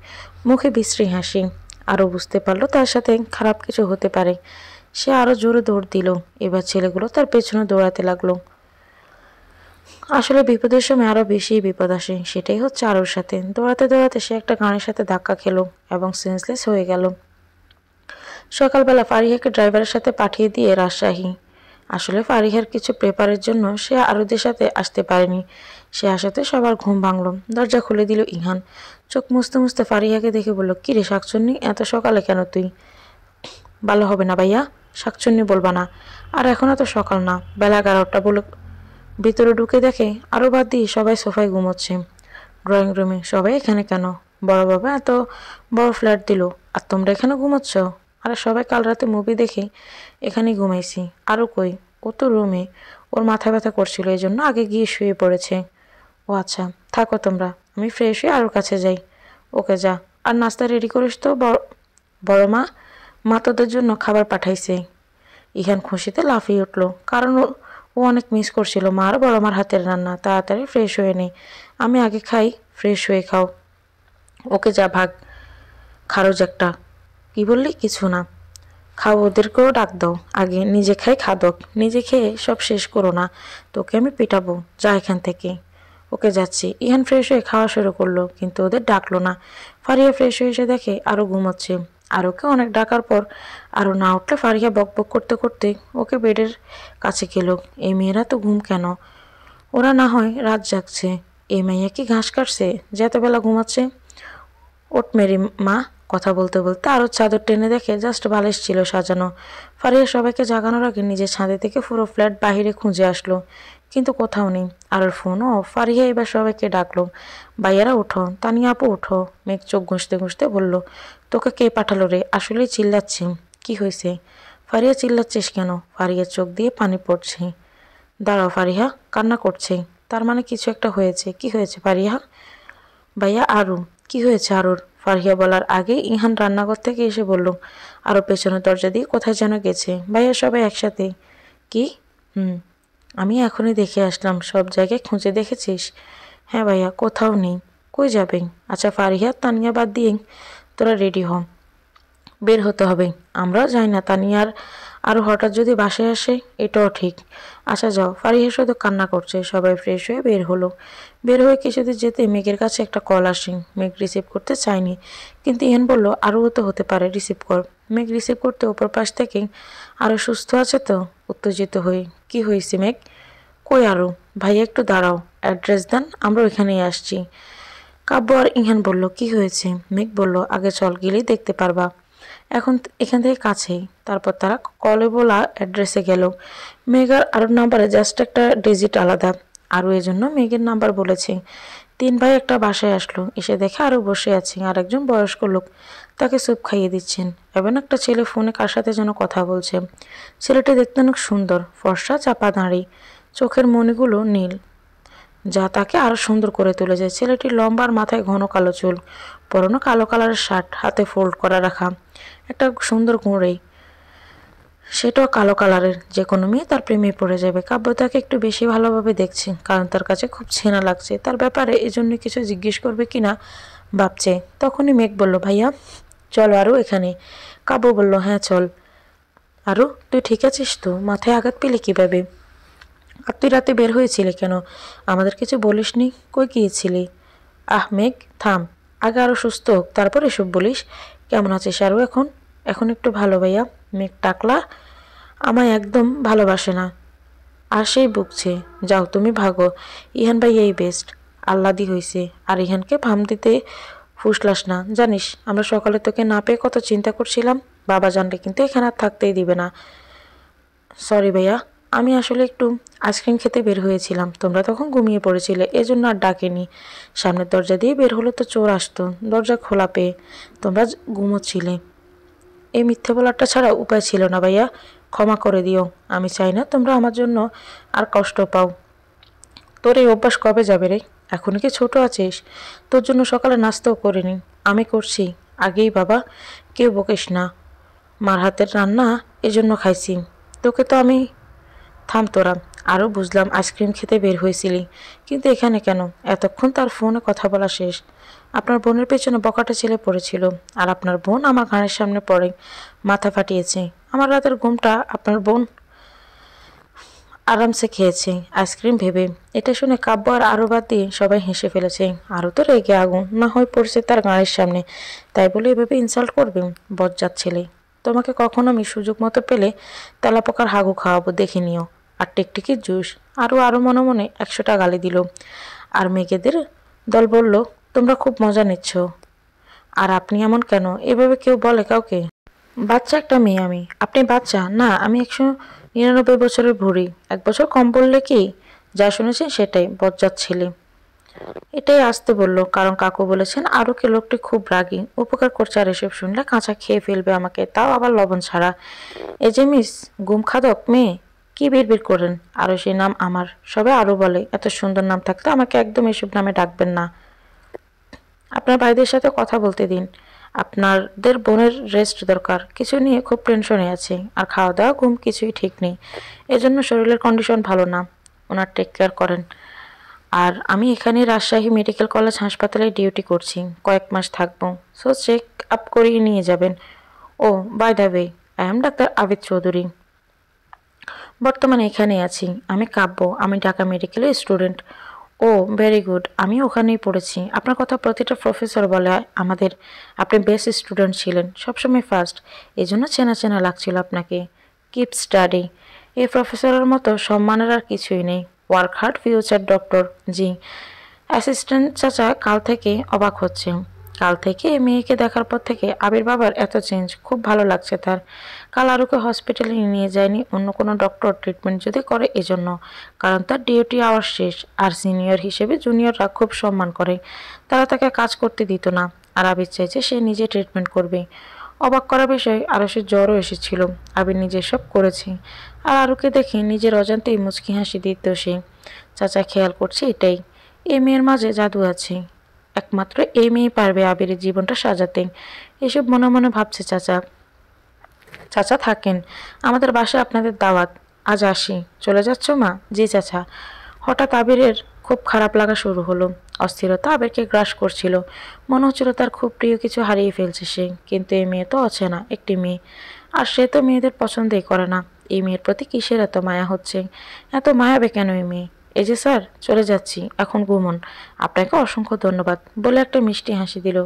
মুখে বিশ্রী হাসি। আরও বুঝতে পারলো তার সাথে খারাপ কিছু হতে পারে। সে আরও জোরে দৌড় দিল। এবার ছেলেগুলো তার পেছনে দৌড়াতে লাগলো। আসলে বিপদের সময় আরও বেশি বিপদ আসে। সেটাই হচ্ছে আরোর সাথে। দৌড়াতে দৌড়াতে সে একটা গাড়ির সাথে ধাক্কা খেলো এবং সেন্সলেস হয়ে গেল। সকালবেলা ফারিহাকে ড্রাইভারের সাথে পাঠিয়ে দিয়ে রাজশাহী। আসলে ফারিহার কিছু পেপারের জন্য সে আরুদের সাথে আসতে পারেনি। সে আসাতে সবার ঘুম ভাঙল। দরজা খুলে দিল ইহান। চোখ মুছতে মুছতে ফারিহাকে দেখে বলল, কি রে শাকচুন্নি, এত সকালে কেন তুই? ভালো হবে না ভাইয়া, শাকচুন্নি বলবা না। আর এখনও তো সকাল না, বেলা 11টা বলে। ভিতরে ঢুকে দেখে আরও বাদ দিয়ে সবাই সোফায় ঘুমোচ্ছে। ড্রয়িং রুমে সবাই এখানে কেন? বড় বাবা এত বড় ফ্ল্যাট দিল, আর তোমরা এখানে ঘুমোচ্ছ? আরে সবাই কাল রাতে মুভি দেখে এখানেই ঘুমাইছি। আরও কই? ও তো রুমে। ওর মাথা ব্যথা করছিল, এই জন্য আগে গিয়ে শুয়ে পড়েছে। ও আচ্ছা, থাকো তোমরা, আমি ফ্রেশ হয়ে আরোর কাছে যাই। ওকে যা, আর নাস্তা রেডি করিস তো। বড় মা, মা তোদের জন্য খাবার পাঠাইছে। ইহান খুশিতে লাফিয়ে উঠল, কারণ ও অনেক মিস করছিল মা আর বড় মার হাতের রান্না। তাড়াতাড়ি ফ্রেশ হয়ে নেই। আমি আগে খাই, ফ্রেশ হয়ে খাও। ওকে যা, ভাগ খারজ একটা। কি বললি? কিছু না, খাও, ওদেরকেও ডাক দাও। আগে নিজে খাই খাদক, নিজে খেয়ে সব শেষ করো না, তোকে আমি পিটাবো। যা এখান থেকে। ওকে যাচ্ছি। ইহান ফ্রেশ হয়ে খাওয়া শুরু করলো, কিন্তু ওদের ডাকলো না। ফারিয়া ফ্রেশ হয়ে এসে দেখে আরও ঘুমোচ্ছে। আরোকে অনেক ডাকার পর আরও না উঠলে ফারিয়া বকবক করতে করতে ওকে বেডের কাছে গেল। এই মেয়েরা তো ঘুম কেন? ওরা না হয় রাত জাগছে। এই মেয়ে কি ঘাস কাটছে যে এতবেলা ঘুমাচ্ছে? ওঠ মেরি মা। কথা বলতে বলতে আরও চাদর টেনে দেখে জাস্ট বালিশ ছিল সাজানো। ফারিয়া সবাইকে জাগানোর আগে নিজের ছাদে থেকে পুরো ফ্ল্যাট বাহিরে খুঁজে আসলো, কিন্তু কোথাও নেই। আর ফোনও অফ। ফারিয়া এবার সবাইকে ডাকলো, ভাইয়ারা উঠো, তানিয়া আপু উঠো। মেঘ চোখ ঘুষতে ঘুষতে বলল, তোকে কে পাঠালো রে? আসলেই চিল্লাচ্ছি। কি হয়েছে? ফারিয়া, চিল্লাচ্ছিস কেন? ফারিয়ার চোখ দিয়ে পানি পড়ছে। দাঁড়াও, ফারিহা কান্না করছে, তার মানে কিছু একটা হয়েছে। কি হয়েছে ফারিহা? ভাইয়া আরু। কি হয়েছে আরুর? ফারিয়া বলার আগে ইহান রান্নাঘর থেকে এসে বলল, আরও পেছনের দরজা দিয়ে কোথায় যেন গেছে। ভাইয়া সবাই একসাথে। কি? আমি এখনই দেখে আসলাম। সব জায়গায় খুঁজে দেখেছিস? হ্যাঁ ভাইয়া, কোথাও নেই। কই যাবে? আচ্ছা ফারিহা, তানিয়া বাদ দিয়ে তোরা রেডি হ, বের হতে হবে। আমরাও যাই না। তানিয়ার আরও হঠাৎ যদি বাসায় আসে, এটাও ঠিক। আচ্ছা যাও। ফারিহা শুধু কান্না করছে। সবাই ফ্রেশ হয়ে বের হলো। বের হয়ে কিছুদিন যেতে মেঘের কাছে একটা কল আসে। মেঘ রিসিভ করতে চায়নি, কিন্তু ইহান বলল, আরও তো হতে পারে, রিসিভ কর। মেঘ রিসিভ করতে ওপর পাশ থেকে, আরও সুস্থ আছে তো? উত্তেজিত হয়ে, কি হয়েছে মেঘ? কই আরও? ভাইয়া একটু দাঁড়াও। অ্যাড্রেস দেন, আমরা ওইখানেই আসছি। কাব্য আর ইহান বলল, কি হয়েছে? মেঘ বলল, আগে চল, গেলেই দেখতে পারবা, এখন এখান থেকে কাছেই। তারপর তারা কলে বলা অ্যাড্রেসে গেল। মেঘ আর আরুর নাম্বারে জাস্ট একটা ডিজিট আলাদা। আরও এজন্য মেঘের নাম্বার বলেছে। 3 ভাই একটা বাসায় আসলো, এসে দেখে আরও বসে আছে আর একজন বয়স্ক লোক তাকে স্যুপ খাইয়ে দিচ্ছেন। এবং একটা ছেলে ফোনে কার সাথে যেন কথা বলছে। ছেলেটি দেখতে অনেক সুন্দর, ফর্সা, চাপা দাঁড়ি, চোখের মণিগুলো নীল, যা তাকে আরো সুন্দর করে তুলেছে। ছেলেটির লম্বা আর মাথায় ঘন কালো চুল, পরনো কালো কালারের শার্ট, হাতে ফোল্ড করা রাখা একটা সুন্দর ঘুড়ি, সেটাও কালো কালারের। যে কোনো মেয়ে তার প্রেমে পড়ে যাবে। কাব্য তাকে একটু বেশি ভালোভাবে দেখছে, কারণ তার কাছে খুব ছেনা লাগছে তার ব্যাপারে, এজন্য কিছু জিজ্ঞেস করবে কিনা ভাবছে। তখনই মেঘ বলল, ভাইয়া চলো আরও এখানে। কাব্য বলল, হ্যাঁ চল। আরও তুই ঠিক আছিস তো? মাথায় আঘাত পেলে কিভাবে? আর তুই রাতে বের হয়েছিলি কেন? আমাদের কিছু বলিসনি? কই গিয়েছিলি? আহ মেঘ, থাম, আগে আরও সুস্থ হোক তারপর এসব বলিস। কেমন আছিস আরও এখন? এখন একটু ভালো ভাইয়া। মেঘ টাকলা আমায় একদম ভালোবাসে না, আর সেই বুকছে। যাও তুমি ভাগো, ইহান ভাই এই বেস্ট, আহ্লাদি হইছে। আর ইহানকে ভাম দিতে ফুসলাস না, জানিস আমরা সকালে তোকে না পেয়ে কত চিন্তা করছিলাম। বাবা জানলে কিন্তু এখানে আর থাকতেই দিবে না। সরি ভাইয়া, আমি আসলে একটু আইসক্রিম খেতে বের হয়েছিলাম, তোমরা তখন ঘুমিয়ে পড়েছিলে, এজন্য আর ডাকেনি। সামনের দরজা দিয়ে বের হলো তো চোর আসতো, দরজা খোলা পেয়ে তোমরা ঘুমোচ্ছিলে। এই মিথ্যে বলাটা ছাড়া উপায় ছিল না ভাইয়া, ক্ষমা করে দিও। আমি চাই না তোমরা আমার জন্য আর কষ্ট পাও। তোর এই অভ্যাস কবে যাবে রে? এখন কি ছোট আছিস? তোর জন্য সকালে নাস্তাও করিনি, আমি করছি আগেই বাবা, কেউ বকিস না। মার হাতের রান্না এজন্য খাইছি। তোকে তো আমি, থাম তোরা। আরও বুঝলাম আইসক্রিম খেতে বের হয়েছিলি, কিন্তু এখানে কেন? এতক্ষণ তার ফোনে কথা বলা শেষ। আপনার বোনের পেছনে বকাটা ছেলে পড়েছিল, আর আপনার বোন আমার ঘাড়ের সামনে পড়ে মাথা ফাটিয়েছে। আমার রাতের ঘুমটা আপনার বোন আরামসে খেয়েছে আইসক্রিম ভেবে। এটা শুনে কাব্য আর আরও বাদ দিয়ে সবাই হেসে ফেলেছে। আরও তো রেগে আগুন না হয়ে পড়ছে তার গাড়ির সামনে, তাই বলে এভাবে ইনসাল্ট করবে? বজ্জাত ছেলে। তোমাকে কখনো আমি সুযোগ মতো পেলে তেলাপোকার হাগু খাওয়াবো, দেখে নিও। আর টিকটিকির জুস। আরও মনে মনে 100টা গালি দিল। আর মেয়েদের দল বলল, তোমরা খুব মজা নিচ্ছ। আর আপনি এমন কেন? এভাবে কেউ বলে কাউকে? বাচ্চা একটা মেয়ে আমি। আপনি বাচ্চা না, আমি 199 বছরের বুড়ি। 1 বছর কম বললে কি? যা শুনেছেন সেটাই, বজ্জাত ছেলে। এটাই আসতে বলল, কারণ কাকু বলেছেন আরুকে লোকটি খুব রাগী, উপকার করছে, আর এসব শুনলে কাঁচা খেয়ে ফেলবে আমাকে, তাও আবার লবণ ছাড়া। এই যে মিস গুম খাদক মেয়ে, কি বিড়বিড় করেন? আরও সেই নাম আমার, সবাই আরও বলে। এত সুন্দর নাম থাকতে আমাকে একদম এসব নামে ডাকবেন না। আপনার ভাইদের সাথে কথা বলতে দিন, আপনাদের বোনের রেস্ট দরকার, কিছু নিয়ে খুব টেনশনে আছে, আর খাওয়া দাওয়া ঘুম কিছুই ঠিক নেই, এজন্য শরীরের কন্ডিশন ভালো না। ওনার টেক কেয়ার করেন। আর আমি এখানে রাজশাহী মেডিকেল কলেজ হাসপাতালে ডিউটি করছি, কয়েক মাস থাকবো, সো চেক আপ করিয়ে নিয়ে যাবেন। Oh by the way, I am doctor Abid Chowdhury, বর্তমানে এখানে আছি। আমি কাব্য, আমি ঢাকা মেডিকেলের স্টুডেন্ট। ও ভেরি গুড, আমি ওখানেই পড়েছি। আপনার কথা প্রতিটা প্রফেসর বলে আমাদের, আপনি বেস্ট স্টুডেন্ট ছিলেন, সবসময় ফার্স্ট, এই জন্য চেনা চেনা লাগছিল আপনাকে। Keep study. এই প্রফেসরের মতো সম্মানের আর কিছুই নেই। Work hard, future doctor. জি। অ্যাসিস্ট্যান্ট চাচা কাল থেকে অবাক হচ্ছে। কাল থেকে মেয়েকে দেখার পর থেকে আবির বাবার এত চেঞ্জ, খুব ভালো লাগছে তার। কাল আরুকে হসপিটালে নিয়ে যায়নি অন্য কোনো ডক্টর, ট্রিটমেন্ট যদি করে এজন্য, কারণ তার ডিউটি আওয়ার শেষ। আর সিনিয়র হিসেবে জুনিয়ররা খুব সম্মান করে, তারা তাকে কাজ করতে দিত না। আর আবির চাইছে সে নিজে ট্রিটমেন্ট করবে। অবাক করা বিষয়, আরও সে জ্বরও এসেছিল, আবির নিজে সব করেছে। আর আরুকে দেখে নিজের অজান্তেই মুচকি হাসি দিত সে। চাচা খেয়াল করছে এটাই, এই মেয়ের মাঝে জাদু আছে, একমাত্র এই মেয়ে পারবে আবিরের জীবনটা সাজাতে। এসব মনে মনে ভাবছে চাচা। চাচা থাকেন, আমাদের বাসায় আপনাদের দাওয়াত, আজ আসি। চলে যাচ্ছ মা? জি চাচা। হঠাৎ আবিরের খুব খারাপ লাগা শুরু হলো। অস্থিরতা আবিরকে গ্রাস করছিল, মনে হচ্ছিল তার খুব প্রিয় কিছু হারিয়ে ফেলছে সে। কিন্তু এই মেয়ে তো অচেনা একটি মেয়ে, আর সে তো মেয়েদের পছন্দই করে না। এই মেয়ের প্রতি কিসের এত মায়া হচ্ছে? এত মায়াবে কেন এই মেয়ে? এই যে স্যার, চলে যাচ্ছি, এখন ঘুমন। আপনাকে অসংখ্য ধন্যবাদ, বলে একটা মিষ্টি হাসি দিল।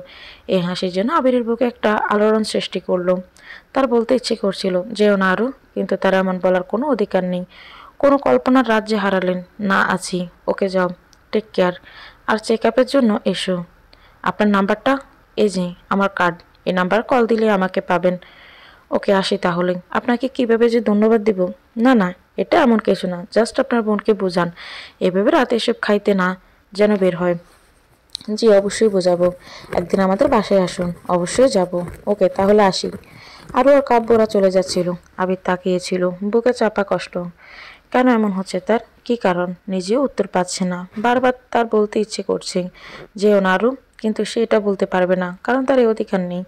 এই হাসির জন্য আবিরের বুকে একটা আলোড়ন সৃষ্টি করলো। তার বলতে ইচ্ছে করছিল যেও না আরু, কিন্তু তার এমন বলার কোনো অধিকার নেই। কোনো কল্পনার রাজ্যে হারালেন না, আছি, ওকে যাও। Take care. আর চেক আপের জন্য এসো। আপনার নাম্বারটা এই যে আমার কার্ড, এই নাম্বার কল দিলে আমাকে পাবেন। ওকে আসি তাহলে। আপনাকে কিভাবে যে ধন্যবাদ দিব? না না, এটা এমন কিছু না, জাস্ট আপনার বোনকে বোঝান এভাবে রাতে এসব খাইতে না যেন বের হয়। জি অবশ্যই বোঝাবো, একদিন আমাদের বাসায় আসুন, অবশ্যই যাব। ওকে তাহলে আসি। আরও আর কাপ ভরা চলে যাচ্ছিল। আবির তাকিয়েছিল, বুকে চাপা কষ্ট। কেন এমন হচ্ছে তার, কি কারণ নিজেও উত্তর পাচ্ছে না। বারবার তার বলতে ইচ্ছে করছে যেও না আরু, কিন্তু সে এটা বলতে পারবে না, কারণ তার এই অধিকার নেই।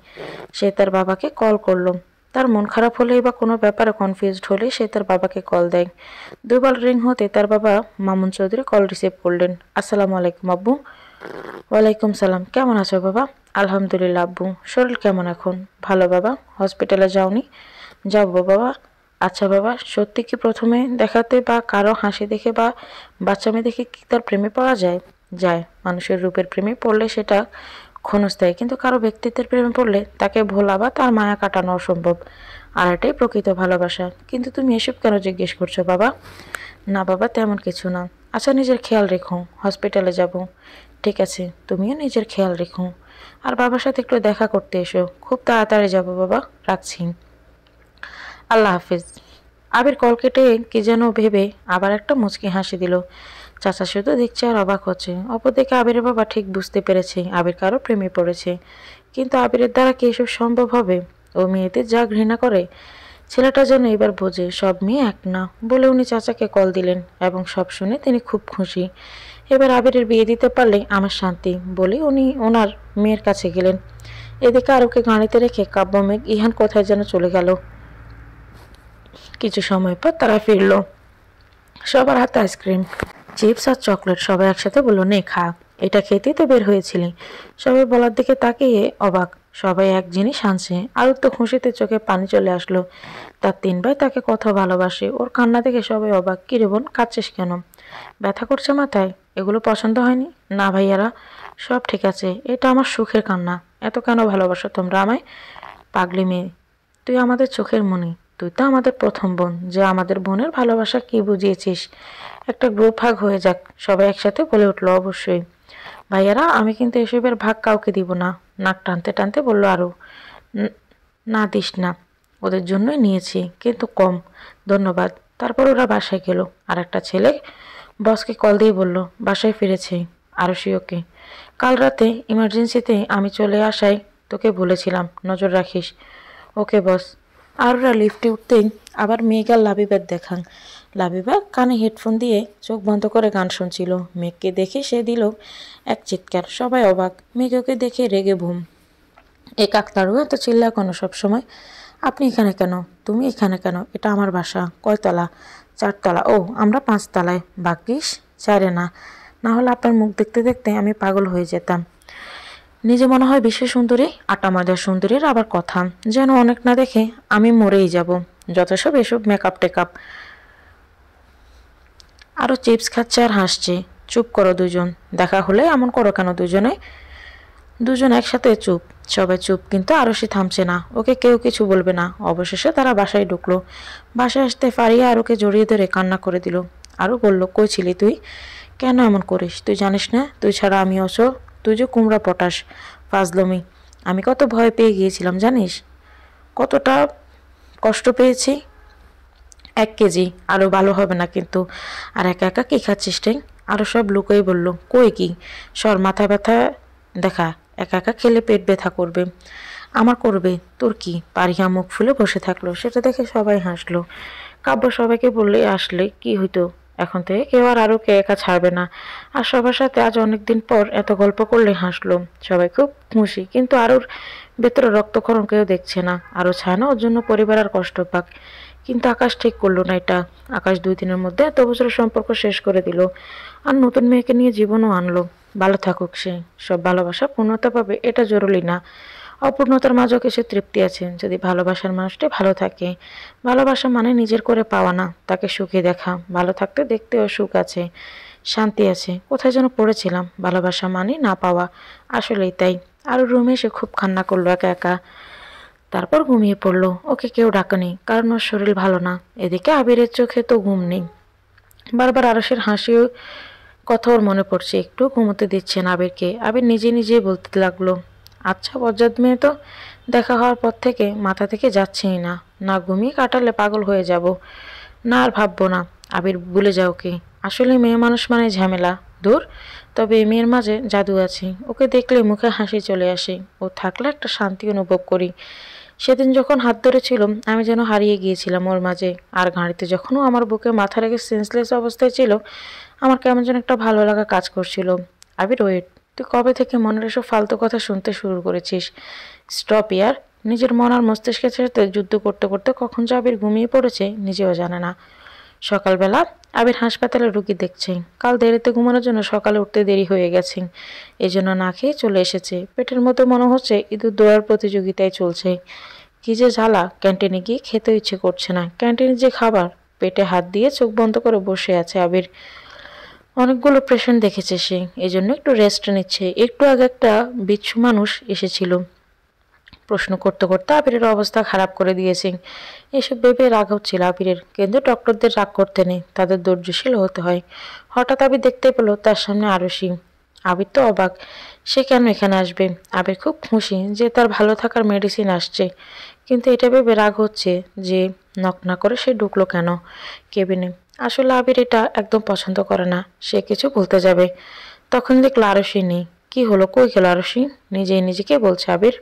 সে তার বাবাকে কল করলো। তার মন খারাপ হলেই বা কোনো ব্যাপারে কনফিউজড হলে সে তার বাবাকে কল দেয়। দুবার রিং হতে তার বাবা মামুন চৌধুরী কল রিসিভ করলেন। আসসালামু আলাইকুম আব্বু। ওয়ালাইকুম সালাম, কেমন আছো বাবা? আলহামদুলিল্লাহ আব্বু। শরীর কেমন এখন? ভালো বাবা। হসপিটালে যাওনি? যাবো বাবা। আচ্ছা বাবা, সত্যি কি প্রথমে দেখাতে বা কারো হাসি দেখে বা বাচ্চা মেয়ে দেখে কি তার প্রেমে পড়া যায়? যায়। মানুষের রূপের প্রেমে পড়লে সেটা ক্ষণস্থায়ী, কিন্তু কারো ব্যক্তিত্বের প্রেমে পড়লে তাকে ভোলা বা তার মায়া কাটানো অসম্ভব। আর এটাই প্রকৃত ভালোবাসা। কিন্তু তুমি এসব কেন জিজ্ঞেস করছো বাবা? না বাবা, তেমন কিছু না। আচ্ছা নিজের খেয়াল রেখো, হসপিটালে যাব। ঠিক আছে, তুমিও নিজের খেয়াল রেখো। আর বাবার সাথে একটু দেখা করতে এসো। খুব তাড়াতাড়ি যাব বাবা, রাখছি। আল্লাহ হাফিজ। আবির কল কেটে কি যেন ভেবে আবার একটা মুচকি হাসি দিল। চাচা শুধু দেখছে আর অবাক হচ্ছে। অপরদিকে আবিরের বাবা ঠিক বুঝতে পেরেছে আবির কারো প্রেমে পড়েছে। কিন্তু আবিরের দ্বারা কি এসব সম্ভব হবে? ও মেয়েদের যা ঘৃণা করে, ছেলেটা যেন এবার বোঝে সব মেয়ে এক না বলে উনি চাচাকে কল দিলেন, এবং সব শুনে তিনি খুব খুশি। এবার আবিরের বিয়ে দিতে পারলে আমার শান্তি বলে উনি ওনার মেয়ের কাছে গেলেন। এদিকে আরুকে গাড়িতে রেখে কাব্য মেঘ ইহান কোথায় যেন চলে গেল। কিছু সময় পর তারা ফিরল। সবার হাতে আইসক্রিম, চিপস আর চকলেট। সবাই একসাথে বলল, নে খা, এটা খেতেই তো বের হয়েছিলি। সবাই বলার দিকে তাকিয়ে অবাক। সবাই এক জিনিস আনছে। আর তো খুশিতে চোখে পানি চলে আসলো। তার 3 ভাই তাকে কত ভালোবাসে। ওর কান্না দেখে সবাই অবাক। কি রে বোন, কাঁদছিস কেন? ব্যথা করছে মাথায়? এগুলো পছন্দ হয়নি? না ভাইয়ারা, সব ঠিক আছে, এটা আমার সুখের কান্না। এত কেন ভালোবাসো তোমরা আমায়? পাগলি মেয়ে, তুই আমাদের চোখের মনি। তুই তো আমাদের প্রথম বোন, যে আমাদের বোনের ভালোবাসা কি বুঝিয়েছিস। একটা গ্রুপ ভাগ হয়ে যাক। সবাই একসাথে বলে উঠলো, অবশ্যই ভাইয়ারা, আমি কিন্তু এসবের ভাগ কাউকে দিব না। নাক টানতে টানতে বলল আরু। না দিস না, ওদের জন্যই নিয়েছি, কিন্তু কম। ধন্যবাদ। তারপর ওরা বাসায় গেল। আর একটা ছেলে বসকে কল দিয়ে বলল বাসায় ফিরেছে আরুষি। ওকে, কাল রাতে ইমার্জেন্সিতে আমি চলে আসায় তোকে বলেছিলাম নজর রাখিস। ওকে বস। আর ওরা লিফটে উঠতেই আবার মেঘ আর লাবিবার দেখান। লাবিবা কানে হেডফোন দিয়ে চোখ বন্ধ করে গান শুনছিল। মেঘকে দেখে সে দিল এক চিৎকার। সবাই অবাক। মেঘ ওকে দেখে রেগে ভুম। এ কাকতাড়ু এত চিল্লা কেন সবসময়? আপনি এখানে কেন? তুমি এখানে কেন? এটা আমার বাসা। কয়তলা? 4 তলা। ও, আমরা 5 তলায়। ভাগ্যিস 4-এ না, না হলে আপনার মুখ দেখতে দেখতে আমি পাগল হয়ে যেতাম। নিজে মনে হয় বিশ্ব সুন্দরী, আটা ময়দার সুন্দরীর আবার কথা যেন অনেক না দেখে আমি মরেই যাব। যত সব এসব মেকআপ টেকআপ। আরও চিপস খাচ্ছে আর হাসছে। চুপ করো দুজন, দেখা হলে এমন করো কেন দুজনে? দুজন একসাথে চুপ। সবাই চুপ, কিন্তু আরশি থামছে না। ওকে কেউ কিছু বলবে না। অবশেষে তারা বাসায় ঢুকলো। বাসায় আসতে ফারিয়া আরুকে জড়িয়ে ধরে কান্না করে দিল। আরু বলল, কই ছিলি তুই? কেন এমন করিস? তুই জানিস না তুই ছাড়া আমি অসো? তুই যে কুমড়া পটাস। ফাজলমি। আমি কত ভয় পেয়ে গিয়েছিলাম জানিস? কতটা কষ্ট পেয়েছি। 1 কেজি আরও ভালো হবে না কিন্তু। আর একা একা কী খাচ্ছিস রে? আরও সব লুকোই বলল, কই কি? সর, মাথা ব্যথা দেখা। একা একা খেলে পেট ব্যথা করবে। আমার করবে, তোর কি? পারিয়া মুখ ফুলে বসে থাকলো। সেটা দেখে সবাই হাসলো। কাব্য সবাইকে বললে আসলে কি হইতো, এখন থেকে কেউ আর আরুকে একা ছাড়বে না। আর সবার সাথে আজ অনেকদিন পর এত গল্প করলে হাসলো। সবাই খুব খুশি, কিন্তু আরুর ভেতরে রক্তক্ষরণ কেউ দেখছে না। আরও চায় না ওর জন্য পরিবার আর কষ্ট পাক। কিন্তু আকাশ ঠিক করলো না এটা। আকাশ 2 দিনের মধ্যে এত বছরের সম্পর্ক শেষ করে দিল। আর নতুন মেয়েকে নিয়ে জীবনও আনলো। ভালো থাকুক সে। সব ভালোবাসা পূর্ণতা পাবে এটা জরুরি না। অপূর্ণতার মাঝেও কিছু তৃপ্তি আছে যদি ভালোবাসার মানুষটি ভালো থাকে। ভালোবাসা মানে নিজের করে পাওয়া না, তাকে সুখী দেখা। ভালো থাকতে দেখতেও সুখ আছে, শান্তি আছে। কোথায় যেন পড়েছিলাম, ভালোবাসা মানে না পাওয়া। আসলেই তাই। আর রুমে এসে খুব কান্না করলো একা একা। তারপর ঘুমিয়ে পড়লো। ওকে কেউ ডাকেনি, কারণ ওর শরীর ভালো না। এদিকে আবিরের চোখে তো ঘুম নেই। বারবার আরশের হাসিও কথা ওর মনে পড়ছে, একটু ঘুমোতে দিচ্ছে না আবিরকে। আবির নিজে নিজেই বলতে লাগলো, আচ্ছা বজ্জাত মেয়ে তো, দেখা হওয়ার পর থেকে মাথা থেকে যাচ্ছেই না, না ঘুমিয়ে কাটালে পাগল হয়ে যাব, না আর ভাববো না। আবির ভুলে যাও কি, আসলে মেয়ে মানুষ মানে ঝামেলা, দূর। তবে এই মেয়ের মাঝে জাদু আছে, ওকে দেখলে মুখে হাসি চলে আসে, ও থাকলে একটা শান্তি অনুভব করি। সেদিন যখন হাত ধরেছিল আমি যেন হারিয়ে গিয়েছিলাম ওর মাঝে। আর গাড়িতে যখন ও আমার বুকে মাথা রেখে সেন্সলেস অবস্থায় ছিল, আমার কেমন যেন একটা ভালো লাগা কাজ করছিল। আবির ওয়েট, তুই কবে থেকে মনের এসব ফালতু কথা শুনতে শুরু করেছিস? স্টপ ইয়ার। নিজের মন আর মস্তিষ্কের সাথে যুদ্ধ করতে করতে কখন যে আবির ঘুমিয়ে পড়েছে নিজেও জানে না। সকালবেলা আবির হাসপাতালে রুগী দেখছে। কাল দেরিতে ঘুমানোর জন্য সকালে উঠতে দেরি হয়ে গেছে, এই জন্য না খেয়ে চলে এসেছে। পেটের মধ্যে মনে হচ্ছে ইঁদুর দৌড়ার প্রতিযোগিতায় চলছে। কি যে জ্বালা, ক্যান্টিনে গিয়ে খেতে ইচ্ছে করছে না। ক্যান্টিনে যে খাবার, পেটে হাত দিয়ে চোখ বন্ধ করে বসে আছে আবির। অনেকগুলো পেশেন্ট দেখেছে সে, এই জন্য একটু রেস্ট নিচ্ছে। একটু আগে একটা বিচ্ছু মানুষ এসেছিল, প্রশ্ন করতে করতে আবিরের অবস্থা খারাপ করে দিয়েছে। এসব ভেবে রাগ হচ্ছিল আবিরের, কিন্তু ডক্টরদের রাগ করতে নেই, তাদের ধৈর্যশীল হতে হয়। হঠাৎ আবির দেখতে পেল তার সামনে আরুষি। আবির তো অবাক, সে কেন এখানে আসবে। আবির খুব খুশি যে তার ভালো থাকার মেডিসিন আসছে, কিন্তু এটা ভেবে রাগ হচ্ছে যে নক না করে সে ঢুকলো কেন কেবিনে। আসলে আবির এটা একদম পছন্দ করে না। সে কিছু বলতে যাবে, তখন দেখলো আরুষি নেই। কি হলো, কই গেল আরুষি? নিজেই নিজেকে বলছে আবির।